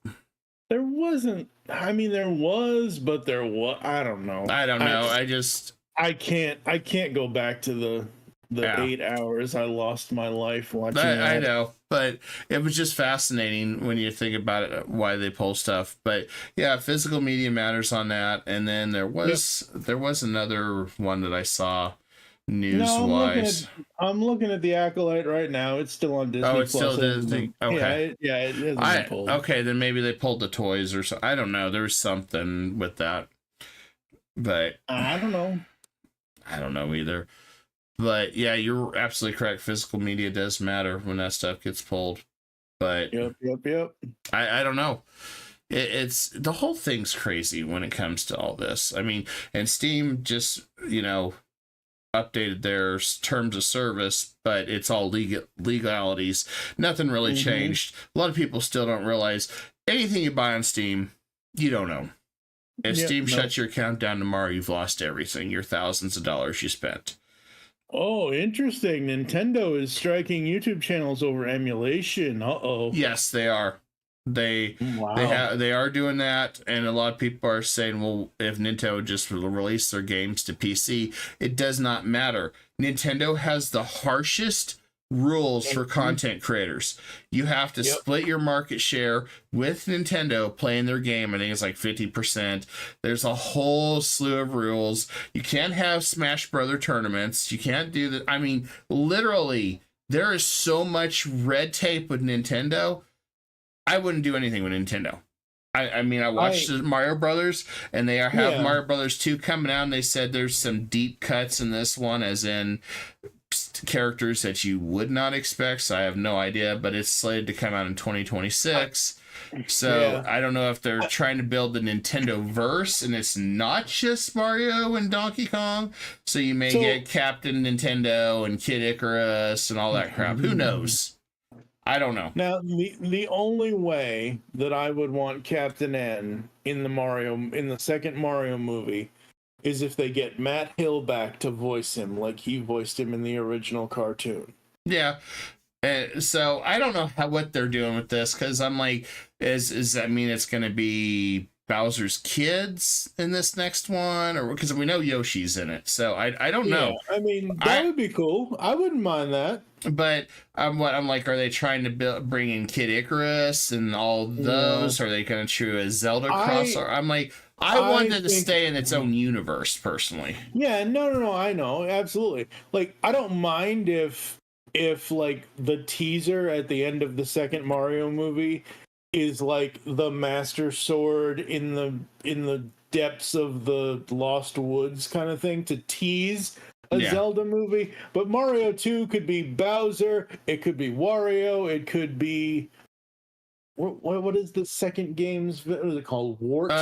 B: There wasn't. I mean, there was, but there was. I don't know. I can't go back to the 8 hours I lost my life watching that.
A: I know, but it was just fascinating when you think about it, why they pull stuff. But yeah, physical media matters on that. And then there was another one that I saw news-wise.
B: I'm looking at the Acolyte right now. It's still on Disney.
A: Oh, it's still Disney. Okay.
B: Yeah, it hasn't been pulled.
A: Okay, then maybe they pulled the toys or so. I don't know. There was something with that, but
B: I don't know.
A: I don't know either. But yeah, you're absolutely correct. Physical media does matter when that stuff gets pulled. But
B: yep.
A: I don't know. It's the whole thing's crazy when it comes to all this. I mean, and Steam just updated their terms of service, but it's all legalities. Nothing really changed. A lot of people still don't realize anything you buy on Steam, you don't own. If Steam shuts your account down tomorrow, you've lost everything. Your thousands of dollars you spent.
B: Oh, interesting. Nintendo is striking YouTube channels over emulation. Uh-oh.
A: Yes, they are. They are doing that, and a lot of people are saying, well, if Nintendo just release their games to PC, it does not matter. Nintendo has the harshest rules for content creators. You have to split your market share with Nintendo playing their game. I think it's like 50%. There's a whole slew of rules. You can't have Smash Brother tournaments. You can't do that. I mean, literally, there is so much red tape with Nintendo. I wouldn't do anything with Nintendo. I mean, I watched Mario Brothers, and they have Mario Brothers 2 coming out, and they said there's some deep cuts in this one, as in characters that you would not expect. So I have no idea, but it's slated to come out in 2026. So I don't know if they're trying to build the Nintendo verse, and it's not just Mario and Donkey Kong. So you may get Captain Nintendo and Kid Icarus and all that crap. Who knows? I don't know.
B: Now, the only way that I would want Captain N in the second Mario movie is if they get Matt Hill back to voice him like he voiced him in the original cartoon.
A: Yeah. So I don't know what they're doing with this, because I'm like, is that mean it's going to be Bowser's kids in this next one, or because we know Yoshi's in it? So I don't know.
B: I mean, that would be cool. I wouldn't mind that.
A: But I'm like, are they trying to bring in Kid Icarus and all those? Are they going to do a Zelda crossover? I'm like, I want it to stay in its own universe, personally.
B: Yeah, no, I know, absolutely. Like, I don't mind if like the teaser at the end of the second Mario movie is like the Master Sword in the depths of the Lost Woods kind of thing, to tease a Zelda movie. But Mario 2 could be Bowser, it could be Wario, it could be what is the second game's, what is it called? Wart?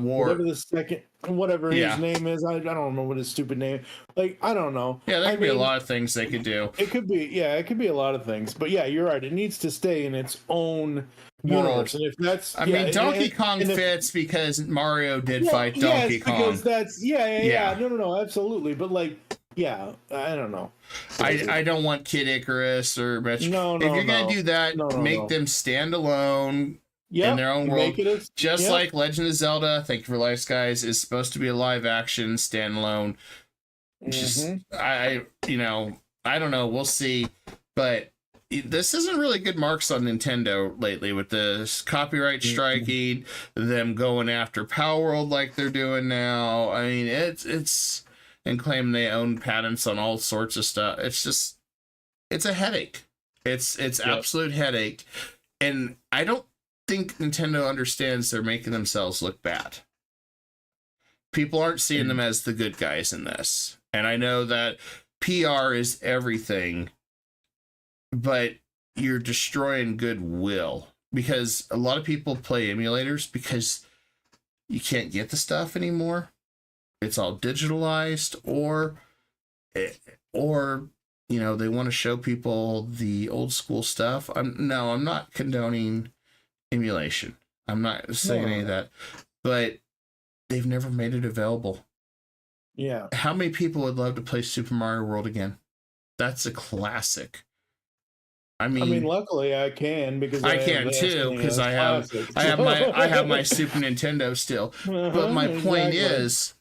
B: Whatever the second, whatever his name is. I don't remember what his stupid name. Like, I don't know.
A: Yeah, there could be a lot of things they could do.
B: It could be a lot of things. But yeah, you're right. It needs to stay in its own universe. And if that's,
A: I mean, Donkey Kong fits because Mario did fight Donkey Kong.
B: Because that's no, absolutely. But like, I don't know.
A: I don't want Kid Icarus or Metro.
B: No,
A: if you're gonna do that, make them stand alone in their own world. Just like Legend of Zelda, Thank You for Life, guys, is supposed to be a live action standalone. Just I don't know. We'll see, but this isn't really good marks on Nintendo lately with this copyright striking, them going after Power World like they're doing now. I mean, it's and claim they own patents on all sorts of stuff. It's a headache. It's absolute headache. And I don't think Nintendo understands they're making themselves look bad. People aren't seeing them as the good guys in this. And I know that PR is everything, but you're destroying goodwill because a lot of people play emulators because you can't get the stuff anymore. It's all digitalized, or you know, they want to show people the old school stuff. I'm not condoning emulation. I'm not saying any of that, but they've never made it available.
B: Yeah.
A: How many people would love to play Super Mario World again? That's a classic. I mean,
B: luckily I can because
A: I can too because I have my Super Nintendo still. But my point is,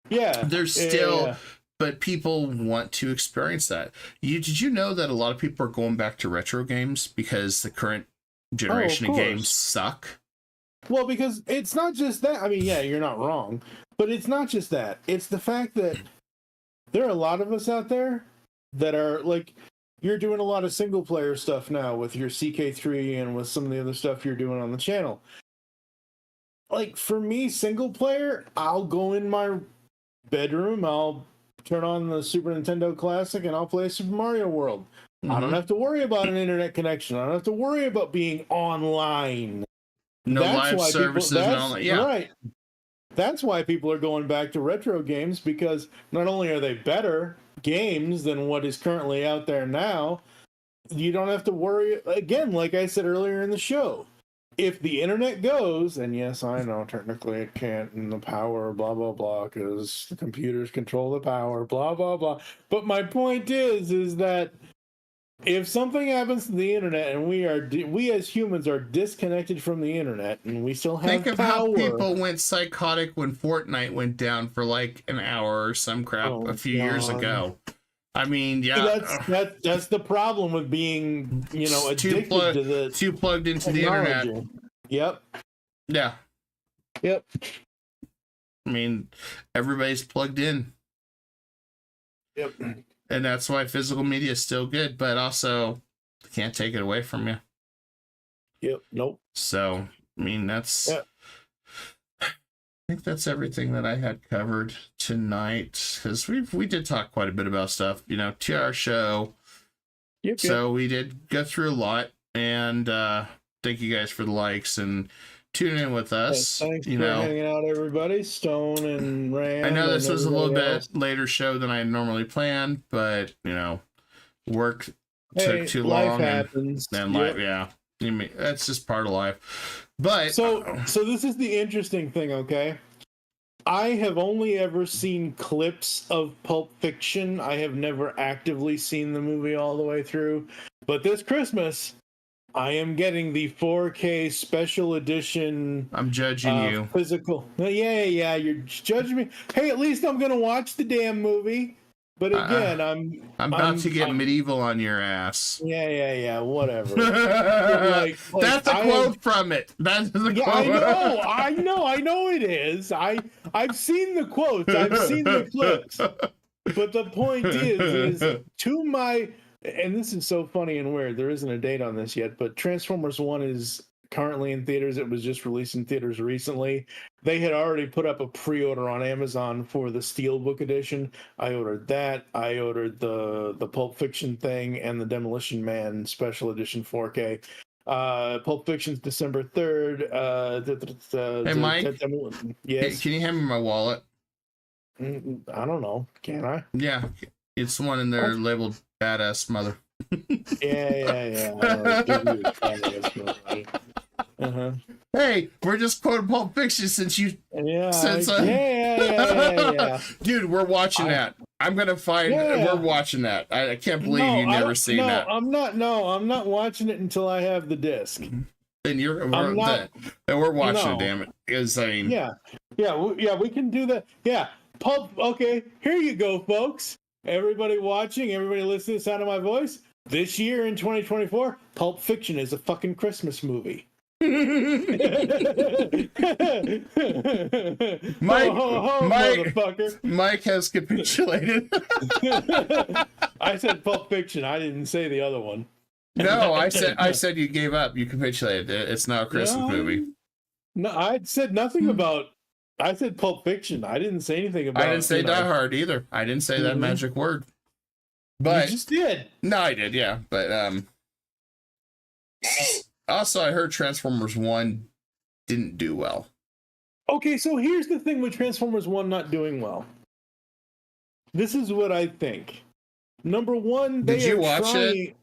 A: there's still, but people want to experience that. Did you know that a lot of people are going back to retro games because the current generation of games suck?
B: Well, because it's not just that. I mean, yeah, you're not wrong, but it's not just that. It's the fact that there are a lot of us out there that are like, you're doing a lot of single player stuff now with your CK3 and with some of the other stuff you're doing on the channel. Like, for me, single player, I'll go in my bedroom, I'll turn on the Super Nintendo Classic, and I'll play Super Mario World. I don't have to worry about an internet connection. I don't have to worry about being online.
A: No live services.
B: Right. That's why people are going back to retro games, because not only are they better games than what is currently out there now, you don't have to worry, again, like I said earlier in the show, if the internet goes, and yes, I know technically it can't, and the power, blah, blah, blah, because the computers control the power, blah, blah, blah. But my point is that if something happens to the internet and we as humans are disconnected from the internet and we still have
A: Think of
B: power,
A: how people went psychotic when Fortnite went down for like an hour or some crap a few years ago. I mean, yeah,
B: that's the problem with being, you know, addicted to the
A: too plugged into the
B: technology.
A: internet.
B: Yep.
A: Yeah.
B: Yep.
A: I mean, everybody's plugged in.
B: Yep.
A: And that's why physical media is still good, but also can't take it away from you.
B: Yep. Nope.
A: So, I mean, that's... Yeah. I think that's everything that I had covered tonight, because we did talk quite a bit about stuff, you know, 2-hour show. Yep. So we did go through a lot, and thank you guys for the likes and tuning in with us.
B: Thanks for hanging out, everybody. Stone and Rand.
A: I know this was a little bit later show than I normally planned, but you know, work took too long.
B: Happens.
A: And life, yeah, that's just part of life. But
B: so this is the interesting thing, okay? I have only ever seen clips of Pulp Fiction. I have never actively seen the movie all the way through. But this Christmas, I am getting the 4K special edition.
A: I'm judging you.
B: Physical. Yeah, you're judging me. Hey, at least I'm gonna watch the damn movie. But again, I'm
A: about to get medieval on your ass.
B: Yeah, whatever.
A: That's a quote from it. That is a quote.
B: I know it is. I've seen the quotes. I've seen the clips. But the point is to my... And this is so funny and weird. There isn't a date on this yet, but Transformers 1 is currently in theaters. It was just released in theaters recently. They had already put up a pre-order on Amazon for the Steelbook edition. I ordered that. I ordered the Pulp Fiction thing and the Demolition Man special edition 4K. Pulp Fiction's December 3rd.
A: Hey, Mike?
B: Yes?
A: Hey, can you hand me my wallet?
B: I don't know. Can I?
A: Yeah. It's the one in there labeled Badass Mother.
B: Yeah.
A: Hey, we're just quoting Pulp Fiction since you said so.
B: Yeah.
A: Dude, we're watching that. I'm gonna find. We're watching that. I can't believe you've never seen that.
B: I'm not watching it until I have the disc.
A: Then we're watching it. Damn it! Because I mean,
B: we can do that. Yeah, Pulp. Okay, here you go, folks. Everybody watching, everybody listening to the sound of my voice. This year in 2024, Pulp Fiction is a fucking Christmas movie.
A: Mike has capitulated.
B: I said Pulp Fiction. I didn't say the other one.
A: No, I said you gave up. You capitulated. It's not a Christmas movie.
B: No, I said nothing about I said Pulp Fiction. I didn't say anything about.
A: I didn't say Die Hard either. I didn't say that magic word. But
B: you just did.
A: No, I did, yeah. But also I heard Transformers 1 didn't do well.
B: Okay, so here's the thing with Transformers 1 not doing well. This is what I think. Number one,
A: Did you watch it?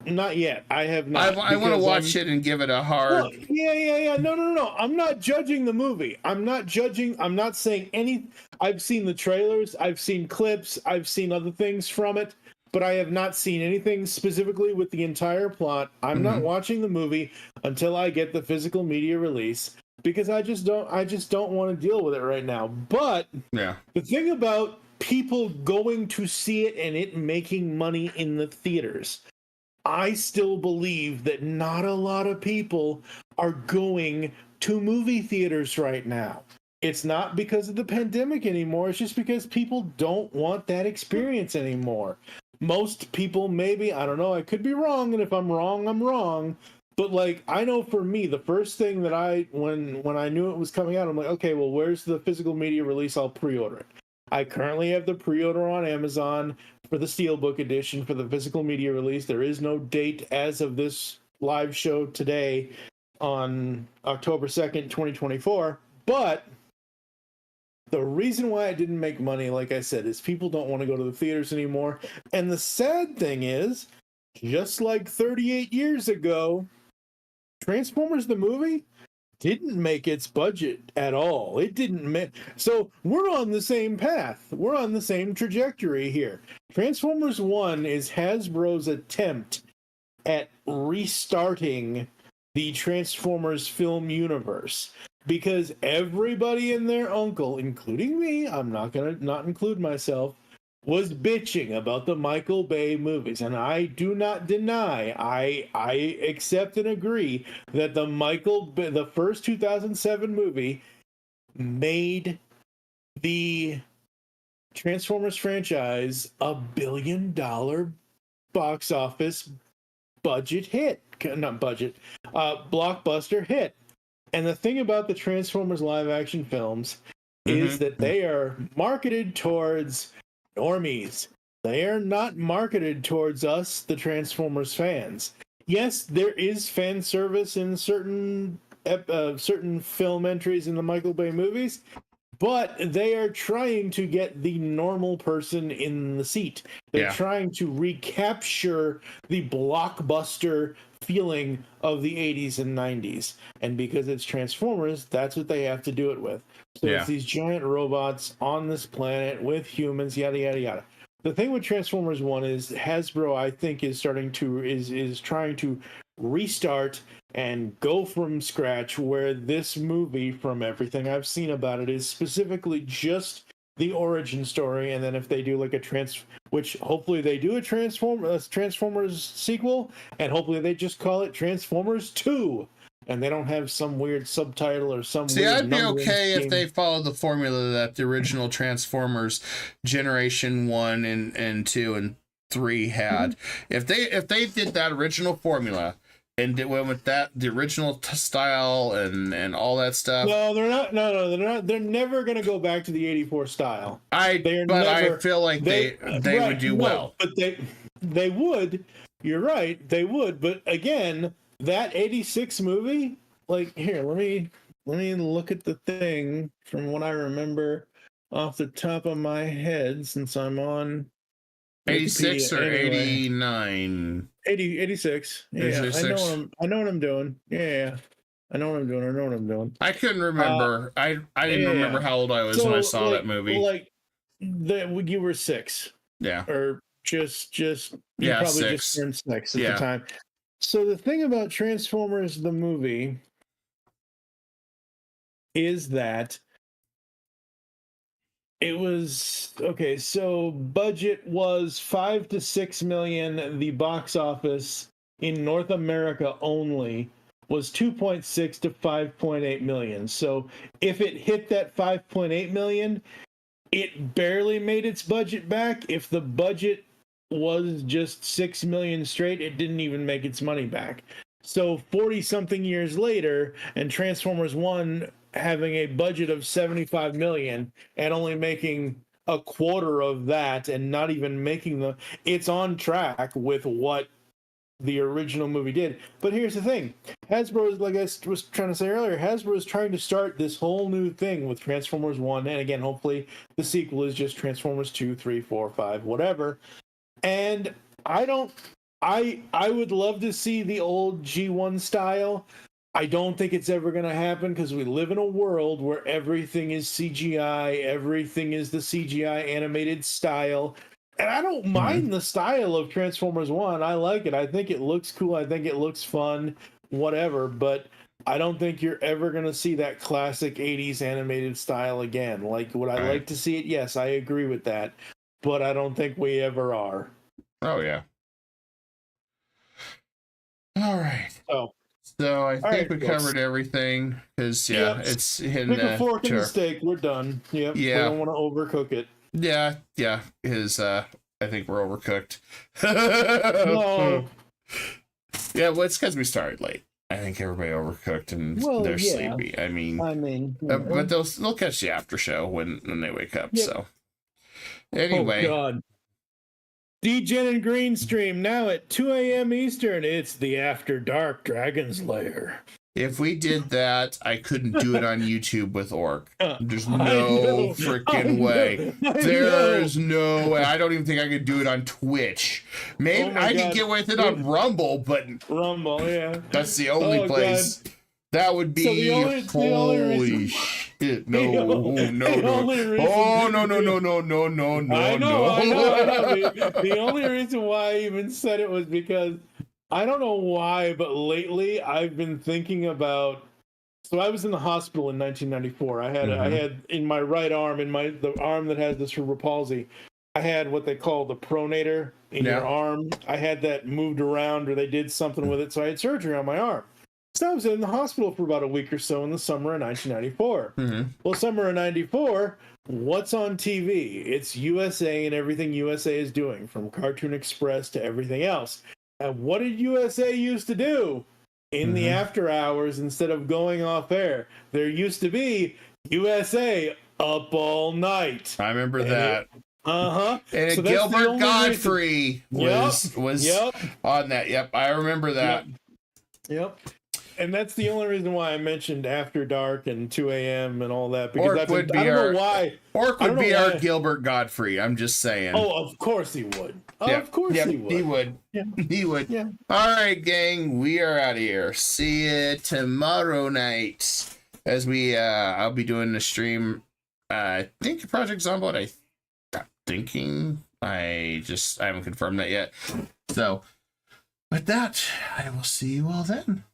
B: Not yet. I have not.
A: I want to watch it and give it a hard.
B: Well, yeah. No. I'm not judging the movie. I'm not saying any. I've seen the trailers. I've seen clips. I've seen other things from it, but I have not seen anything specifically with the entire plot. I'm not watching the movie until I get the physical media release because I just don't want to deal with it right now. But
A: yeah,
B: the thing about people going to see it and it making money in the theaters, I still believe that not a lot of people are going to movie theaters right now. It's not because of the pandemic anymore. It's just because people don't want that experience anymore. Most people, maybe, I don't know, I could be wrong, and if I'm wrong, I'm wrong. But like, I know for me, the first thing that when I knew it was coming out, I'm like, okay, well, where's the physical media release? I'll pre-order it. I currently have the pre-order on Amazon for the Steelbook edition for the physical media release. There is no date as of this live show today on October 2nd, 2024. But the reason why it didn't make money, like I said, is people don't want to go to the theaters anymore. And the sad thing is, just like 38 years ago, Transformers the movie didn't make its budget at all. It didn't make. So we're on the same path. We're on the same trajectory here. Transformers 1 is Hasbro's attempt at restarting the Transformers film universe. Because everybody and their uncle, including me, I'm not going to not include myself, was bitching about the Michael Bay movies, and I do not deny, I accept and agree that the first 2007 movie made the Transformers franchise a $1 billion box office budget hit, not budget, blockbuster hit. And the thing about the Transformers live action films is that they are marketed towards normies. They are not marketed towards us, the Transformers fans. Yes, there is fan service in certain film entries in the Michael Bay movies, but they are trying to get the normal person in the seat. They're trying to recapture the blockbuster feeling of the 80s and 90s. And because it's Transformers, that's what they have to do it with. So it's these giant robots on this planet with humans, yada, yada, yada. The thing with Transformers 1 is Hasbro, I think, is trying to restart and go from scratch, where this movie, from everything I've seen about it, is specifically just the origin story. And then if they do like which hopefully they do a Transformers sequel, and hopefully they just call it Transformers 2. And they don't have some weird subtitle or some weird
A: I'd be okay
B: scheme.
A: if they followed the formula that the original Transformers Generation 1 and 2 and 3 had. If they did that original formula and went with that, the original style and all that stuff.
B: No, they're not. No, they're not. They're never going to go back to the 84 style.
A: I feel like they would do well.
B: But they would. You're right. They would. But again, that 86 movie, like, here, let me look at the thing from what I remember off the top of my head, since I'm on
A: 86 or
B: anyway.
A: 89?
B: 86. Yeah,
A: 86.
B: I know what I'm doing. Yeah. I know what I'm doing.
A: I couldn't remember. I didn't remember how old I was when I saw that movie.
B: Like, you were 6.
A: Yeah.
B: Or just you probably
A: 6.
B: just turned 6 at the time. So the thing about Transformers the movie is that it was okay. So budget was $5 to $6 million. The box office in North America only was 2.6 to 5.8 million. So if it hit that 5.8 million, it barely made its budget back. If the budget was just 6 million straight, it didn't even make its money back. So 40 something years later, and Transformers 1 having a budget of 75 million and only making a quarter of that and not even making it's on track with what the original movie did. But here's the thing. Hasbro, like I was trying to say earlier, Hasbro is trying to start this whole new thing with Transformers 1. And again, hopefully the sequel is just Transformers 2, 3, 4, 5, whatever. And I would love to see the old G1 style. I don't think it's ever going to happen because we live in a world where everything is CGI, everything is the CGI animated style. And I don't mind the style of Transformers 1. I like it. I think it looks cool. I think it looks fun, whatever. But I don't think you're ever going to see that classic 80s animated style again. Like, would I like to see it? Yes, I agree with that. But I don't think we ever are.
A: Oh, yeah. All right. So I think we covered everything because, it's hitting
B: a fork in the steak. We're done. Yep.
A: Yeah.
B: We don't want to overcook it.
A: Yeah, because I think we're overcooked.
B: No.
A: Yeah, well, it's because we started late. I think everybody overcooked and they're sleepy. I mean, but they'll catch the after show when they wake up. Yep. So anyway,
B: oh God. DGen and Greenstream now at 2 a.m. Eastern. It's the After Dark Dragon's Lair.
A: If we did that, I couldn't do it on YouTube with Orc. There's no freaking way. There's no way. I don't even think I could do it on Twitch. Maybe I could get with it on Rumble, but
B: Rumble, yeah.
A: That's the only place. God. That would be holy shit. No. Oh, no.
B: I know. The only reason why I even said it was because I don't know why, but lately I've been thinking about. So I was in the hospital in 1994. I had in my right arm, the arm that has the cerebral palsy, I had what they call the pronator in your arm. I had that moved around, or they did something with it, so I had surgery on my arm. So I was in the hospital for about a week or so in the summer of 1994. Well, summer of 94, what's on TV? It's USA and everything USA is doing, from Cartoon Express to everything else. And what did USA used to do in the after hours instead of going off air? There used to be USA Up All Night.
A: I remember that. And
B: so
A: Gilbert Godfrey was on that. Yep, I remember that.
B: Yep. And that's the only reason why I mentioned After Dark and 2 a.m. and all that. Because I don't know why.
A: Orc would be our Gilbert Godfrey. I'm just saying.
B: Oh, of course he would. Of course he would.
A: He would. Yeah. He would. Yeah. All right, gang. We are out of here. See you tomorrow night. As I'll be doing the stream. I think Project Zombo. I haven't confirmed that yet. So, with that, I will see you all then.